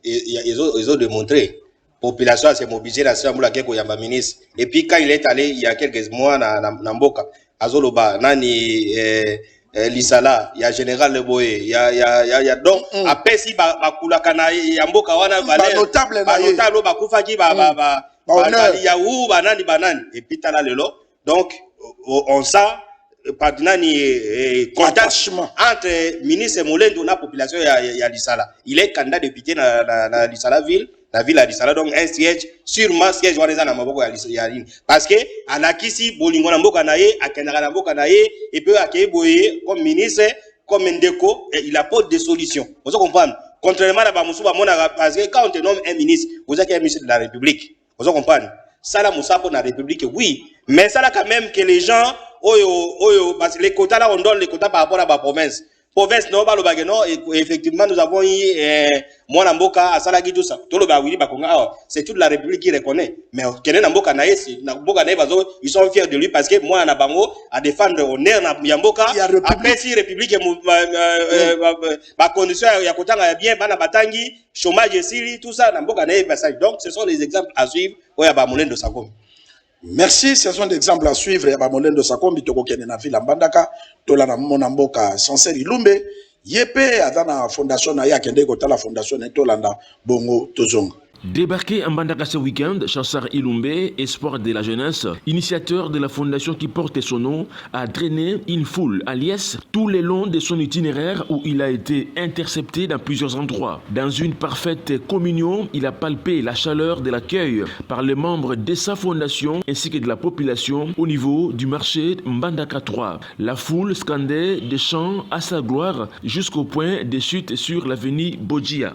ils ont démontré population s'est mobilisée la semaine la keko yamba ministre et puis quand il est allé il y a quelques mois na mboka azoloba nani Lisala, il y a Général Leboye, il y a donc après si bakulaka na yamboka wana valeur notable bakufaki yaou banani et puis tala lelo donc on sent nani contact entre ministre Molendo na population ya Lisala. Il est candidat député na Lisala ville. La ville a dit ça, donc un siège, sûrement siège wana na maboko ya ligne. Parce que anakisi bolingo na mboka na ye, akendaka na mboka na ye, et peut accueillir boye comme ministre, comme Ndeko, et il apporte des solutions. Vous comprenez? Contrairement à Bamoussouba, parce que quand on te nomme un ministre, vous êtes un ministre de la République. Vous comprenez? Ça la Moussa pour la République, oui. Mais ça là quand même que les gens, parce que les quotas là, on donne les quotas par rapport à la province. Province non effectivement nous avons eu moi Mboka à Salagi tout ça c'est toute la République qui reconnaît mais Mboka ils sont fiers de lui parce que moi na bango à défendre honneur na Mboka après si République ma condition ya kotanga ya bien bana batangi chômage et tout ça na Mboka na donc ce sont les exemples à suivre oya ba Molendo Sakombi. Merci, ce sont des exemples à suivre. Ya ba Molendo Sakombi toko kene na ville Mbandaka, tola na mona mboka Sincère Ilumbe, yepe adana fondation na ya kende ko tala fondation na tolanda bongo tozonga. Débarqué en Mbandaka ce week-end, Chansar Ilumbe, espoir de la jeunesse, initiateur de la fondation qui porte son nom, a drainé une foule à Liesse tout le long de son itinéraire où il a été intercepté dans plusieurs endroits. Dans une parfaite communion, il a palpé la chaleur de l'accueil par les membres de sa fondation ainsi que de la population au niveau du marché Mbandaka 3. La foule scandait des chants à sa gloire jusqu'au point de chute sur l'avenue Bodjia.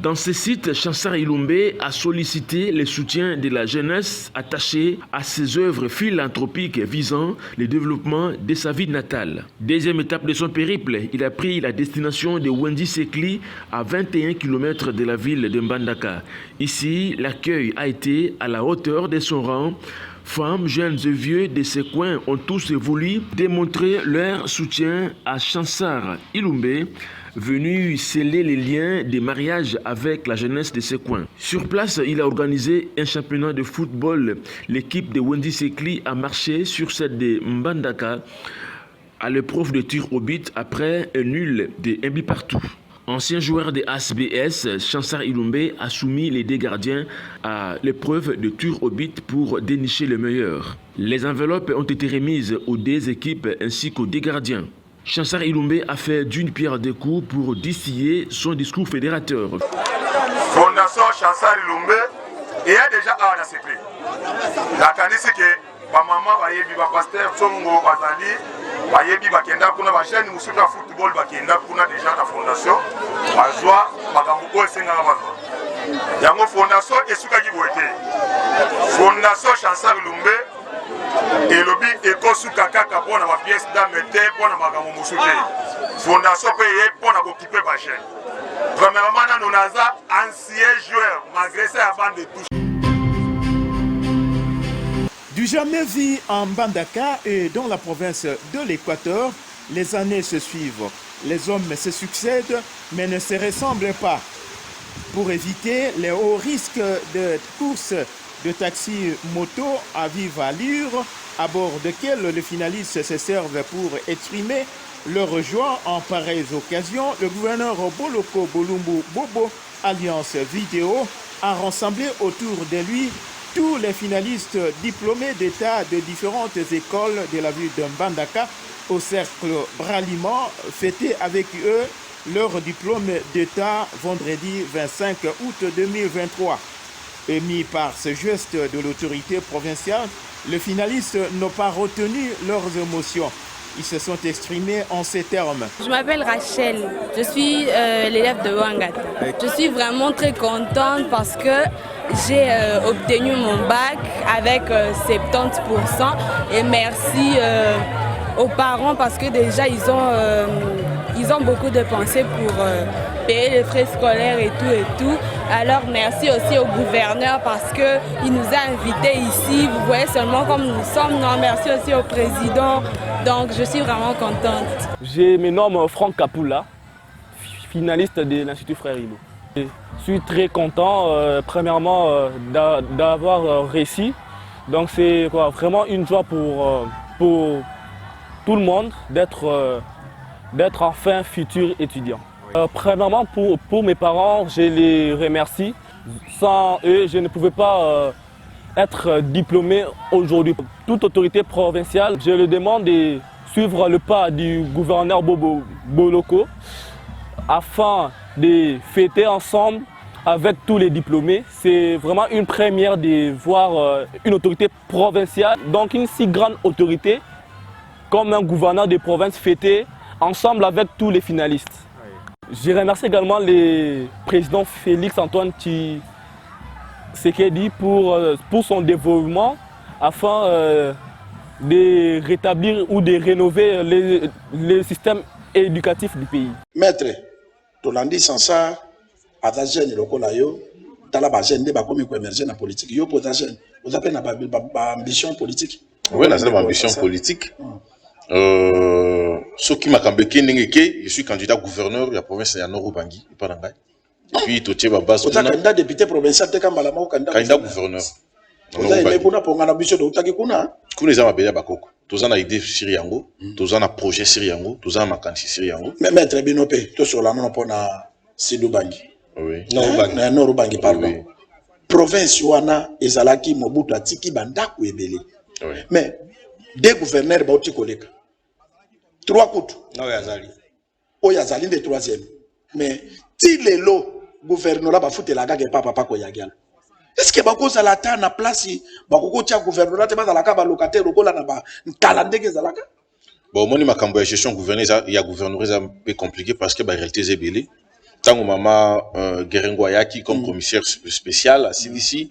Dans ce site, Chansar Ilumbe a sollicité le soutien de la jeunesse attachée à ses œuvres philanthropiques visant le développement de sa ville natale. Deuxième étape de son périple, il a pris la destination de Wendi Sekli à 21 km de la ville de Mbandaka. Ici, l'accueil a été à la hauteur de son rang. Femmes, jeunes et vieux de ces coins ont tous voulu démontrer leur soutien à Chansar Ilumbe, venu sceller les liens des mariages avec la jeunesse de ces coins. Sur place, il a organisé un championnat de football. L'équipe de Wendi Sekli a marché sur celle de Mbandaka à l'épreuve de tir au but après un nul de 1 but partout. Ancien joueur de ASBS, Chansar Ilumbe a soumis les deux gardiens à l'épreuve de tir au but pour dénicher le meilleur. Les enveloppes ont été remises aux deux équipes ainsi qu'aux deux gardiens. Chansar Ilumbe a fait d'une pierre deux coups pour distiller son discours fédérateur. Fondation Chansar Ilumbe et déjà à la CP. La candidature que ma maman va y vivre pasteur Songo Bazali va y vivre Kenda kuna ba jeune musuka football ba Kenda kuna déjà la fondation bazwa makambo esenga bazwa. Yango fondation esuka ki boete. Fondation Chansar Ilumbe et lobby ekosuka kaka pona ba pièce d'amete pona makambo musuke. Fondation paye pona occuper ba jeune. Premièrement nous naza ancien joueur malgré ça avant de toucher. Du jamais vu en Mbandaka et dans la province de l'Équateur, les années se suivent. Les hommes se succèdent mais ne se ressemblent pas. Pour éviter les hauts risques de courses de taxi moto à vive allure, à bord desquels les finalistes se servent pour exprimer leur joie en pareilles occasions, le gouverneur Boloko Bolumbu Bobo, Alliance Vidéo, a rassemblé autour de lui tous les finalistes diplômés d'État de différentes écoles de la ville de Mbandaka au cercle Braliment, fêté avec eux leur diplôme d'État vendredi 25 août 2023. Émis par ce geste de l'autorité provinciale, les finalistes n'ont pas retenu leurs émotions. Ils se sont exprimés en ces termes. Je m'appelle Rachel, je suis l'élève de Wangata. Je suis vraiment très contente parce que j'ai obtenu mon bac avec 70% et merci aux parents parce que déjà ils ont beaucoup dépensé pour payer les frais scolaires et tout. Alors merci aussi au gouverneur parce qu'il nous a invités ici. Vous voyez seulement comme nous sommes. Non, merci aussi au président. Donc je suis vraiment contente. Je me nomme Franck Capoula, finaliste de l'Institut Frère Hilo. Je suis très content, premièrement, d'avoir réussi. Donc c'est vraiment une joie pour tout le monde d'être enfin futur étudiant. Premièrement, pour mes parents, je les remercie. Sans eux, je ne pouvais pas être diplômé aujourd'hui. Toute autorité provinciale, je leur demande de suivre le pas du gouverneur Bobo Boloko afin de fêter ensemble avec tous les diplômés. C'est vraiment une première de voir une autorité provinciale, donc une si grande autorité comme un gouverneur de province fêter ensemble avec tous les finalistes. Je remercie également le président Félix-Antoine Tshisekedi pour son développement afin de rétablir ou de rénover le système éducatif du pays. Maître, Tolandi Sansa, Adagène Lokolayo, Talaba Gène, de Bakomi ko émerger na politique. Yo potagène, vous avez une ambition politique. Oui, on a une ambition politique. Ce qui m'a je suis candidat gouverneur de la province de Nord-Ubangi, et puis tout est base. Vous êtes candidat député provincial, candidat gouverneur. Vous avez une ambition de Utaki Kuna. Kuna za mabele bakoko. toza na idée sur yango, toza na projet sur yango, toza na makanisi sur yango. Mais maître Binope, to sur la non pona Sidou Bangi. Oui. Non Bangi pardon. Province wana ezalaki Mobutu atiki bandako ebele. Oui. Mais deux gouverneurs bauti koleka. 3 coups. Non yazali. O yazali de troisième. Mais ti lelo gouvernement ba foute la gaga papa ko yagiala. Est-ce que bakoza la ta na place bakoko tia gouvernement te bazala ka ba locataire lokola na ba kalandeke zalaka? Bon, moni makambo ya gestion gouverneur ya gouverneur est un peu compliqué parce que ba réalité zebele. Tango mama Gerengo Ayaki comme commissaire spécial à CDC.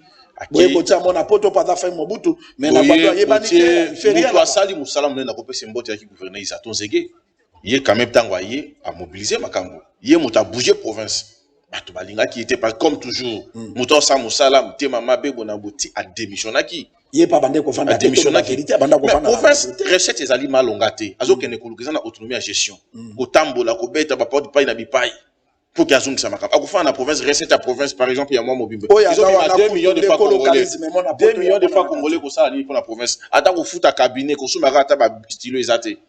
Oui, côté à mon apoto pas d'affaire Mobutu, mais la bateau yebani fait rien. Mobutu asali musala mona ko pesa mbote yaki gouverneur Isaton Zege. Yé quand même tango ayé à mobiliser makambo. Yé mota bouger province. Bato balinga qui était pas comme toujours. Mouton sa musala mutema mabe bonaboti a démissionnaki. Yé pas bandé ko fanda démissionnaki. Mais province recette ezali malongate. Azo kene kolukisa na autonomie à gestion. Ko tambola ko beta ba porte pas na bipai. Pour qu'il y ait un makam. À la province, recette à province, par exemple, il y a moi mobile. Ils ont 2 millions de fois congolais. 2 millions de fois congolais pour ça, pour la province. Attends, vous fout à cabinet, qu'on se marre à ta stylo exaté.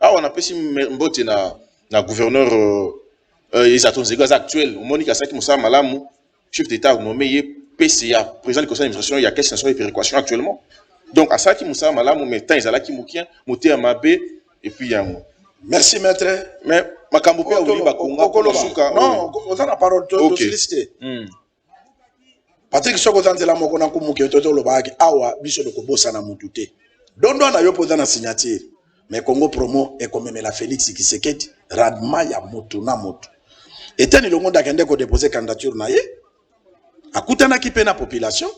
Ah, on a pris si mbote na gouverneur Isaton Zegas actuel. On m'a dit que Moussa Malamou, chef d'État nommé PCA, président du conseil d'administration, il y a quelle sanction et péréquation actuellement. Donc, à ça qui Moussa Malamou, mais tant ils allaient qui moukien, mouté à Mabé, et puis il y a moi. Merci, maître. Mais makambo pe oli ba konga ko suka. Non, on a la parole de solliciter. Patrick Soko zanzela moko na kumuke toto lobaki awa biso de kobosa na mutute. Dondo na yo poza na signature. Mais Congo promo et comme la Félix Tshisekedi radma ya mutu na mutu. Etani longo dakende ko déposer candidature na ye. Akutana ki pe na population.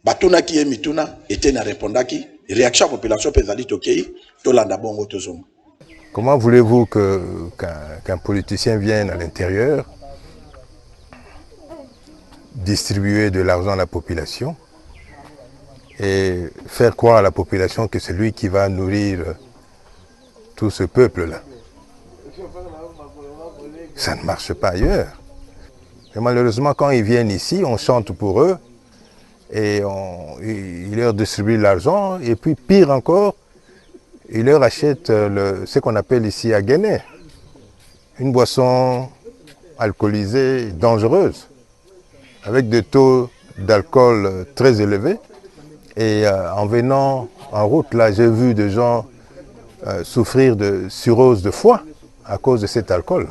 Batuna ki emituna etena répondaki réaction population pezali tokei to landa bongo tozongo. Comment voulez-vous qu'un politicien vienne à l'intérieur distribuer de l'argent à la population et faire croire à la population que c'est lui qui va nourrir tout ce peuple-là? Ça ne marche pas ailleurs. Et malheureusement, quand ils viennent ici, on chante pour eux et il leur distribue l'argent et puis pire encore, il leur achète ce qu'on appelle ici à Guinée, une boisson alcoolisée dangereuse, avec des taux d'alcool très élevés. Et en venant en route, là, j'ai vu des gens souffrir de cirrhose de foie à cause de cet alcool.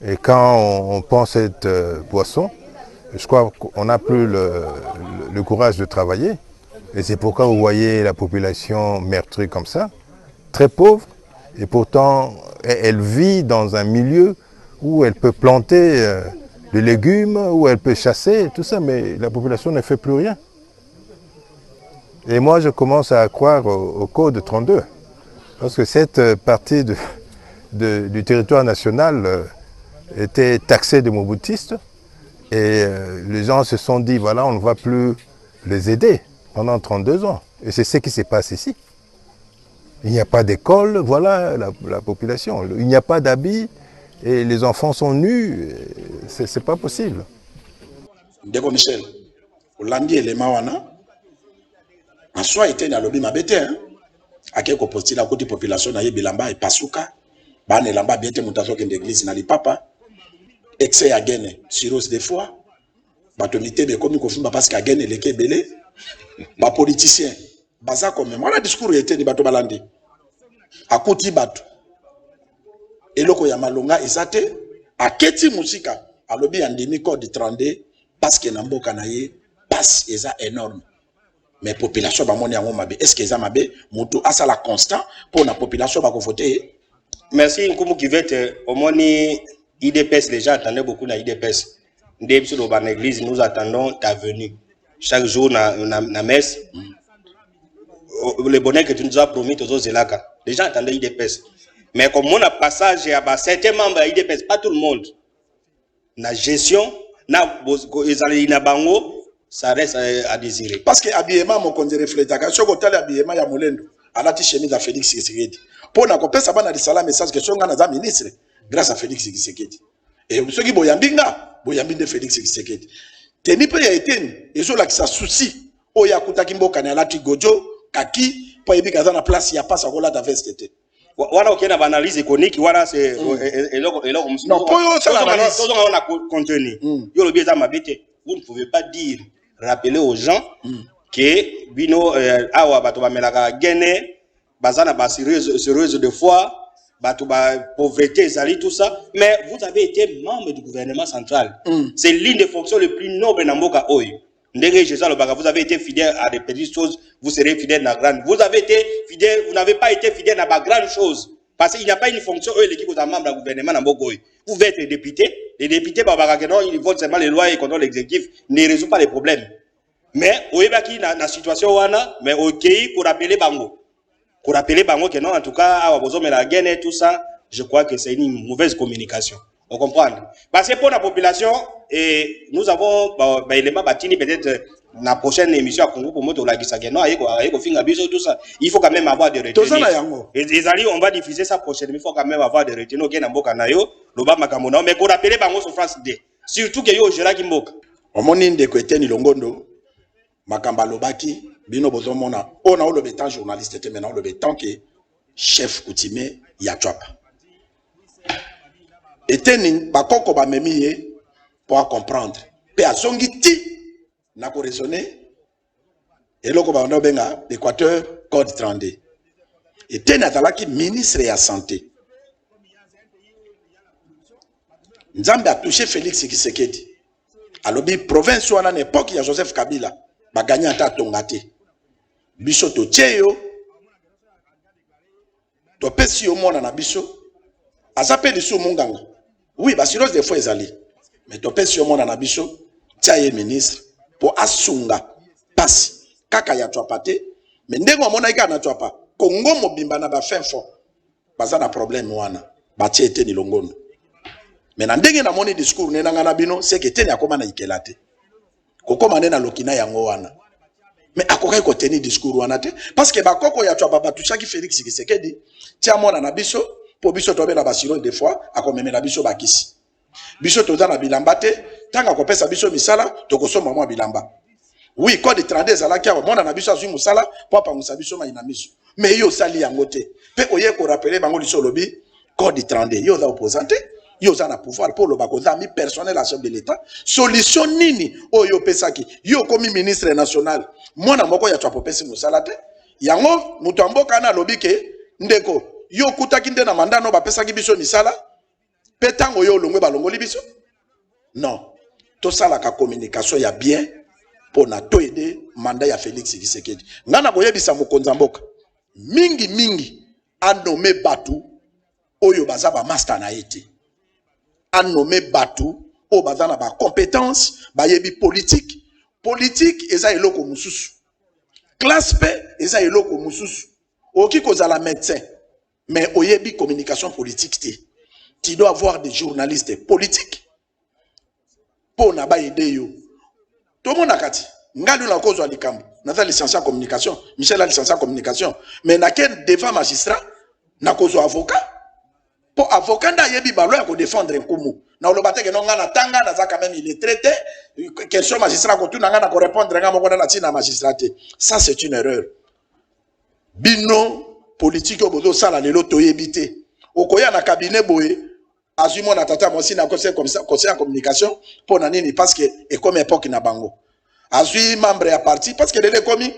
Et quand on prend cette boisson, je crois qu'on n'a plus le courage de travailler. Et c'est pourquoi vous voyez la population meurtrie comme ça, très pauvre, et pourtant elle vit dans un milieu où elle peut planter des légumes, où elle peut chasser, tout ça, mais la population ne fait plus rien. Et moi je commence à croire au Code 32, parce que cette partie du territoire national était taxée de moboutistes, et les gens se sont dit, voilà, on ne va plus les aider pendant 32 ans. Et c'est ce qui se passe ici. Il n'y a pas d'école, voilà la population. Il n'y a pas d'habits et les enfants sont nus. C'est pas possible. Ndeko Michel, Olandi et les Mawana, en soi, était dans le lobby mabete, hein. À quelques postes, la côté population, na bilamba et pasuka, ban et lamba bien te mutazo kende église na li papa, excès à gene, cirrhose des fois, batomité be comme kofumba parce qu'à gene les kebele. Ba politicien baza comme même on a discours était ni bato balandi akuti bato eloko ya malonga ezate aketi musika alobi andimi code 32 parce que na mboka na ye passe eza énorme mais population ba moni yango mabe est-ce que eza mabe mutu asala constant pour la population ba ko voter. Merci Nkumu Kivete. Au moni IDPS, les gens attendaient beaucoup na IDPS. Ndé sur l'église, nous attendons ta venue. Chaque jour, na messe, le bonheur que tu nous as promis, les gens attendaient IDPS. Mais comme on a passage à certains membres de l'IDPS, pas tout le monde, la gestion, ça reste à désirer. Parce que l'habillement, mon compte reflète, si on a l'habillement, il y a Molendo, à la chemise à Félix Tshisekedi. Pour la copie, ça va dans le message que si on a un ministre, grâce à Félix Tshisekedi. Et ceux qui boyambinga, boyambinde Félix Tshisekedi. Teni pe ya eteni, ezo la kisa souci, oya kutaki mboka na lati gojo, kaki po yebi kaza na place ya passe akola ta veste te. Wana okena ba analyse économique wana c'est eloko non po yo ça analyse tout on a contenu yo le bieza mabete. Vous ne pouvez pas dire rappeler aux gens que bino awa bato ba melaka gene bazana ba sérieuse de foi bato ba pauvreté zali tout ça, mais vous avez été membre du gouvernement central. C'est l'une des fonctions les plus nobles dans mboka oyo. Vous avez été fidèle à des petites choses, vous serez fidèle à grandes. Vous avez été fidèle, vous n'avez pas été fidèle à des grandes choses. Parce qu'il n'y a pas une fonction, eux, l'équipe aux membres du gouvernement dans Bogoy. Vous pouvez être député. Les députés, ils votent seulement les lois et contrôlent l'exécutif, ne résout pas les problèmes. Mais, au Ebaki, dans la situation, mais au pays, pour rappeler Bango. Pour rappeler Bango que non, en tout cas, à Wabozo, mais la guerre et tout ça, je crois que c'est une mauvaise communication. Vous comprenez? Parce que pour la population, et nous avons l'élément bâtini peut-être la prochaine émission à Congo pour moto la gisageno tout ça. Il faut quand même avoir des retenues. Et on va diffuser ça prochainement. Il faut quand même avoir des retenues. Ok, namboka na yo, loba makamona. Mais pour rappeler bango souffrance de. Surtout que yo gera kimboka. Omoni ndeko eteni longondo makamba lobaki bino bozomona ona o lobetan journaliste te maintenant le betan que chef coutumier ya Chwapa. Eteni bakoko ba memiye pour comprendre. Pe azongi ti na ko raisonner eloko ba benga l'Équateur code 32. Eteni azalaki ministre ya santé. Nzambe a touché Félix Tshisekedi. Alobi province wana na époque ya Joseph Kabila ba gagné ata tongate. Biso to tieyo to pesi yo mona na biso azape lisu munganga. Oui, basirose des fois ezali. Mais to pesi yo mona na biso tiaye ministre pour asunga pasi kaka ya Chwapa te. Mais ndengo mona ika na Chwapa Kongo mobimba na ba fin fond. Baza na problème wana. Ba tie Eteni longondo. Mais na ndenge na moni discours ne nanga na bino c'est que Eteni akoma na ikelate. Kokoma na lokina yango wana. Mais akokai ko tenir discours wana te parce que bakoko ya Chwapa batuchaki Félix Tshisekedi tia mona na biso po biso tobe na basiro des fois akomemela biso bakisi. Biso toza na bilamba te tanga kopesa biso misala tokosoma mwa bilamba. Oui, code 32 ezalaki awa mona na biso azwi musala po apangusa biso mai na miso. Mais yo sali yango te. Pe oye ko rappeler bango liso lobi code 32 yo za opposante yo za na pouvoir pour le bakoza mi personnel à chef de l'état. Solution nini oyo pesaki yo komi ministre national mona moko ya Chwapa pesi musala te. Yango mutu amboka na lobi ke ndeko yo kutaki nde na mandano ba pesaki biso misala pe tango yo longwe balongoli biso. Non. To sala ka communication ya bien pour na to aider mandat ya Félix Tshisekedi. Ngana boyebisa mokonza mboka. Mingi a nommé batu oyo baza ba master na été. A nommé batu o baza na ba compétence ba yebi politique. Politique eza eloko mususu. Classe P eza eloko mususu. Oki kozala médecin mais oyebi communication politique te. Tu dois avoir des journalistes politiques pour na ba aider yo. Tout le monde a kati. Ngali la cause de likambo. Naza licencié en communication. Michel a licencié en communication. Mais na ken devant magistrat, na cause avocat. Pour avocat da yebi balo ya ko défendre nkumu. Na olobate ke no ngana tanga na za quand même il est traité. Question magistrat ko tuna ngana ko répondre nga moko na tina magistrat. Ça c'est une erreur. Bino politique obozo sala lelo toyebite. Okoya na cabinet boye azimo na tata mosi na conseil en communication pour nani parce que et comme époque na bango azui membre ya parti parce que les commis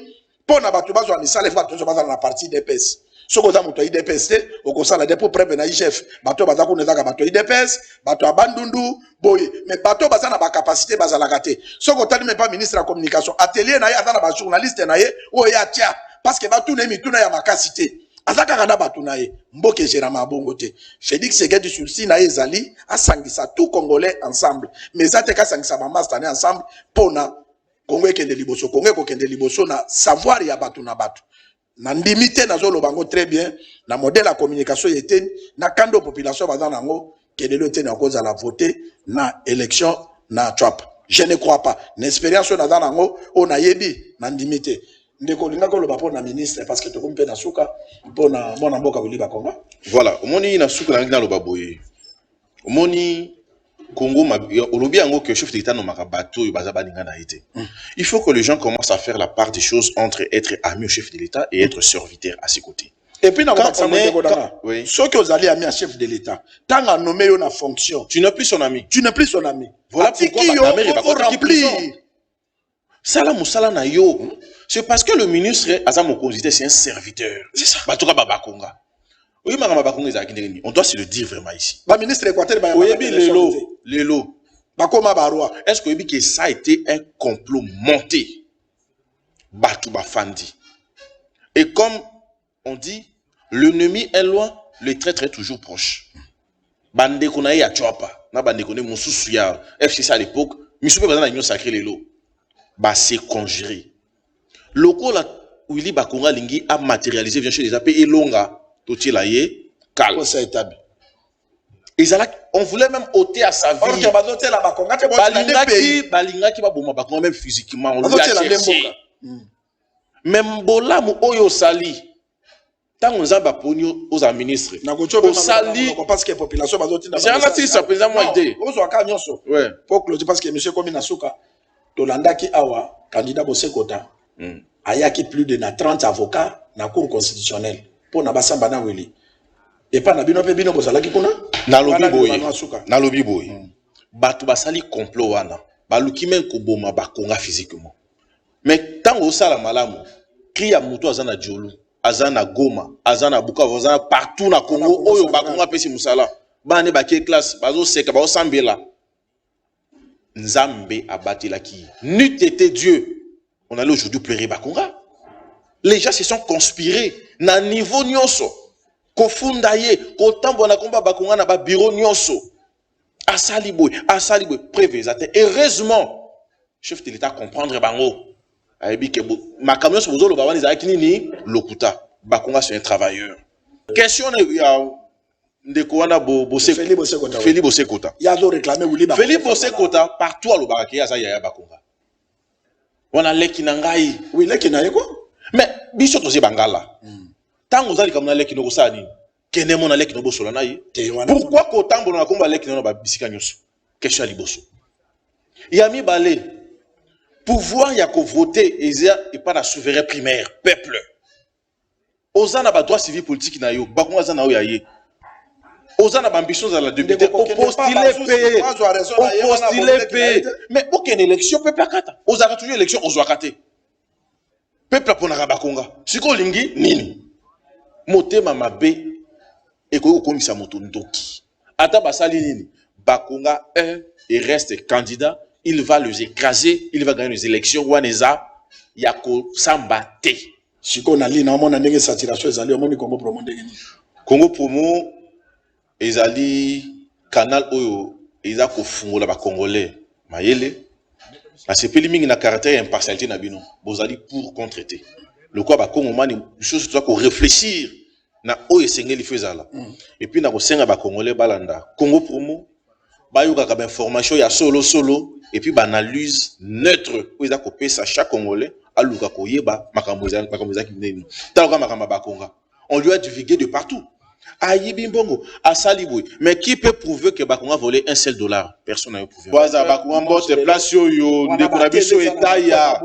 pour na batu bazo misala fa to baza na parti DPS soko za muto IDPS te okosala depo prebe na chef bato baza ko nezaka bato IDPS bato abandundu boye mais bato baza na ba capacité baza la gâté soko tali même pas ministre de la communication atelier na ye azana ba journaliste na ye o ya tia parce que batu na mituna ya makasité azaka kana batu na ye mboke gérama bongo te Félix Tshisekedi sulsi na ezali asangisa tout congolais ensemble mais ça te ka sangisa ba master na ensemble pona Congo ekende liboso Congo ekende liboso na savoir ya batu na batu na ndimité na zolo bango très bien na modèle la communication yete na kando population baza nango kedelo te na cause à la voter na élection na Chwapa. Je ne crois pas n'expérience na za nango on a yebi na ndimité ndeko linga ko loba pona ministre parce que to kompe na suka pona mboka boliba Congo. Voilà, omoni na suka na ngina loba boye. Omoni Congo, que chef d'État bateau, il faut que les gens commencent à faire la part des choses entre être ami au chef de l'État et être serviteur à ses côtés. Et puis, quand on est, oui. Ceux qui ont allé ami à chef de l'État, tant à nommer une fonction, tu n'es plus son ami. Tu n'es plus son ami. Voilà pourquoi il va remplir. Salam ou salam na yo. C'est parce que le ministre Azam Okonzité, c'est un serviteur. C'est ça. Batuka Babakonga. Oui, on doit se le dire vraiment ici. Le ministre équateur, Lelo. Est-ce que ça a été un complot monté? Batouba Fandi. Et comme on dit, l'ennemi est loin, le traître est toujours proche. Bande konaye ya Tchouapa, na bande konaye Moussou ya FCC à l'époque, Moussou pe bazana union sacrée lelo. Ba c'est conjuré. Loko la Willy Bakonga lingi a matérialisé bien chez les AP et longa totier la ye calme. Ça établi. On voulait même ôter à sa vie. Balingaki ba boma Bakonga même physiquement on lui a cherché. Même bola mu oyo sali. Tant on a poni aux ministres. Au sali parce que la population j'ai un artiste ça présent moi idée. Ouais. Pour clôturer parce que monsieur Komina Souka Tolanda ki awa candidat Bosekota. Ayaki plus de 30 avocats na cour constitutionnelle pour na basamba na weli. Et pas na bino pe bino bozalaki kuna na lobi boy. Batu basali complot wana. Baluki men ko boma Bakonga physiquement. Mais tant au sala malamu, cria muto azana Diolu, azana Goma, azana Bukavu, azana partout na Congo, oyo Bakonga pesi musala. Bane baké classe, bazo seka, bazo sambela. Nzambe abati la ki. N'eût été Dieu. On allait aujourd'hui pleurer Bakonga. Les gens se sont conspirés. Na niveau nyonso. Kofundaye, kotambo na komba Bakonga na ba bureau nyonso. Asaliboy, prévésateur. Heureusement, chef de l'État comprendre bango. Ma camion sur le Bawan is Akinini, Lokuta. Bakonga c'est un travailleur. Question de Kouana Feli Bosekota. Il y a d'autres réclamés Feli Bosekota, partout à l'Obaraki, à Zaya Bakonga. On a l'Ekinangaï. Oui, l'Ekinaï quoi? Mais, Bishop Ose Bangala. Tant que vous allez comme l'Ekino Sani, Kenemon a l'Ekino Solanaï. Pourquoi qu'autant on a combat l'Ekino Bisikanyos? Question à Liboso. Yami Balé. Pouvoir y a qu'au voter et pas la souverain primaire, peuple. Ozana ba droit civil politique na yo, Bakonga zana yaye. Ozana ba ambition za la député, au postulé payé. Mais aucune élection peut pas kata. Ozana toujours élection, ozwa kate. Peuple ponara Bakonga. Siko lingi nini? Motema mabe et ko komisa moto ndoki. Ata basali nini? Bakonga et reste candidat. Il va les écraser, il va gagner les élections. Waneza, Yako Sambate. Si on a l'île, on a une saturation, ils allaient au monde Congo Promo. Congo Promo, ils allaient canal Oyo, ils allaient au la Congolais. Mayele, la CPLMing n'a caractère impartialité na bino. Vous allez pour contreter. Le quoi ba Congo mani, chose doit qu'on réfléchir na Oyo Sengeli faisala. Et puis na ko senga ba Congolais balanda. Congo Promo, ba yo ka information ya solo. Et puis, analyse neutre. Où ils ont coupé ça, chaque Congolais, à l'ouga koyeba, makamboza qui n'est pas. Makamba Bakonga. On lui a divulgué de partout. À Yibimbongo, à Saliboui. Mais qui peut prouver que Bakonga a volé $1? Personne n'a prouvé. Waza Bakonga bosse place yo, ndekonabiso etaya.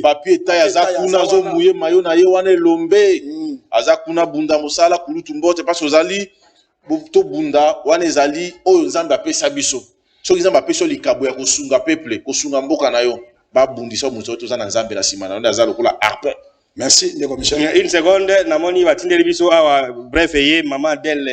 Papier etaya, zakuna zo mouye mayo na ye wane lombe. Azakuna bunda mosala, kulutumbote, parce que Zali, to bunda, wane zali, o nzamba pe sabiso. So ils ont appelé sur les caboues à Kosunga peuple, Kosunga mboka na yo, ba bundisa muso to za na nzambe la simana, na za lokola harpe. Merci, le commissaire. Une seconde, namoni batindeli biso awa bref ye maman Del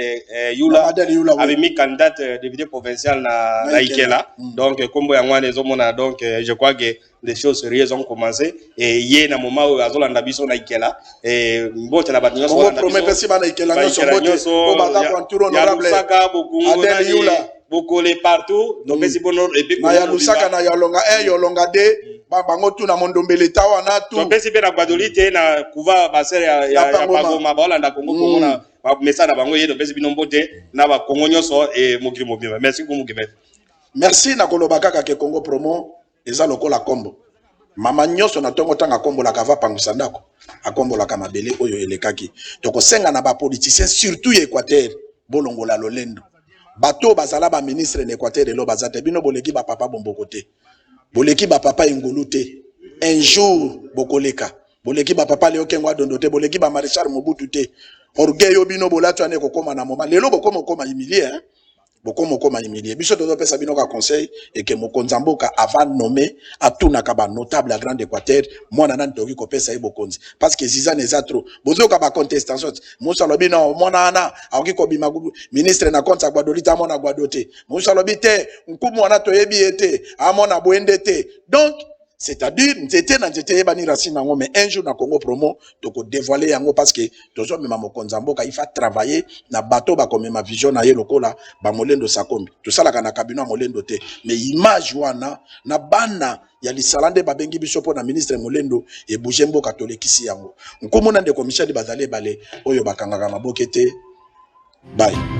Yula avait mis candidate député provincial na Ikela. Donc kombo ya ngwane zomona donc je crois que les choses sérieuses ont commencé et ye na moment où azolanda biso na Ikela et mbote na batinyo so na promet pesi bana Ikela nyoso mbote ko baka pour tour honorable Adel Yula beaucoup les partout donc c'est bon et puis na ya lusaka na ya longa yolonga de bango tu na mondombele tawa na tu donc c'est bien na badolite na kuva basere ya bagoma baolanda Congo na message na bango ye donc c'est bien mbote na ba Congo nyoso et mokili mobima merci beaucoup Mugibet. Merci na koloba kaka ke Congo Promo eza lokola kombo mama nyoso na tongo tanga kombo la kava pangusa ndako akombo la kamabele oyo elekaki to ko senga na ba politiciens surtout ya Équateur bolongola lolendo bato bazala ba ministre en Équateur et lo bazate bino boleki ba papa bombokote boleki ba papa ingolute un jour bokoleka boleki ba papa leo kengwa dondote boleki ba maréchal Mobutu te orgueil yo bino bolatu ane kokoma na moment lelo bokomo koma humilier hein bokomo koma humilier biso tozo pesa bino ka conseil et que mokonza mboka avant nommé atuna ka ba notable à Grande Équateur mwana nani toki ko pesa ye bokonzi parce que ziza neza trop bozo ka ba contestation musa lobi no mwana ana akoki ko bima ministre na compte Gwadolita mona Gwadote musa lobi te nkumu wana toyebi ete amona boendete donc c'est-à-dire nzete na nzete yebani racine nango mais un jour na Congo promo toko dévoiler yango parce que tozo mema mokonza mboka il faut travailler na bateau ba comme ma vision na ye lokola ba molendo sakombi tout ça la kana kabino molendo te mais image wana na bana ya lisalande babengi biso po na ministre molendo e bouger mboka tolekisi yango nkomona ndeko Michel bazale bale oyo bakangaka maboke te bye.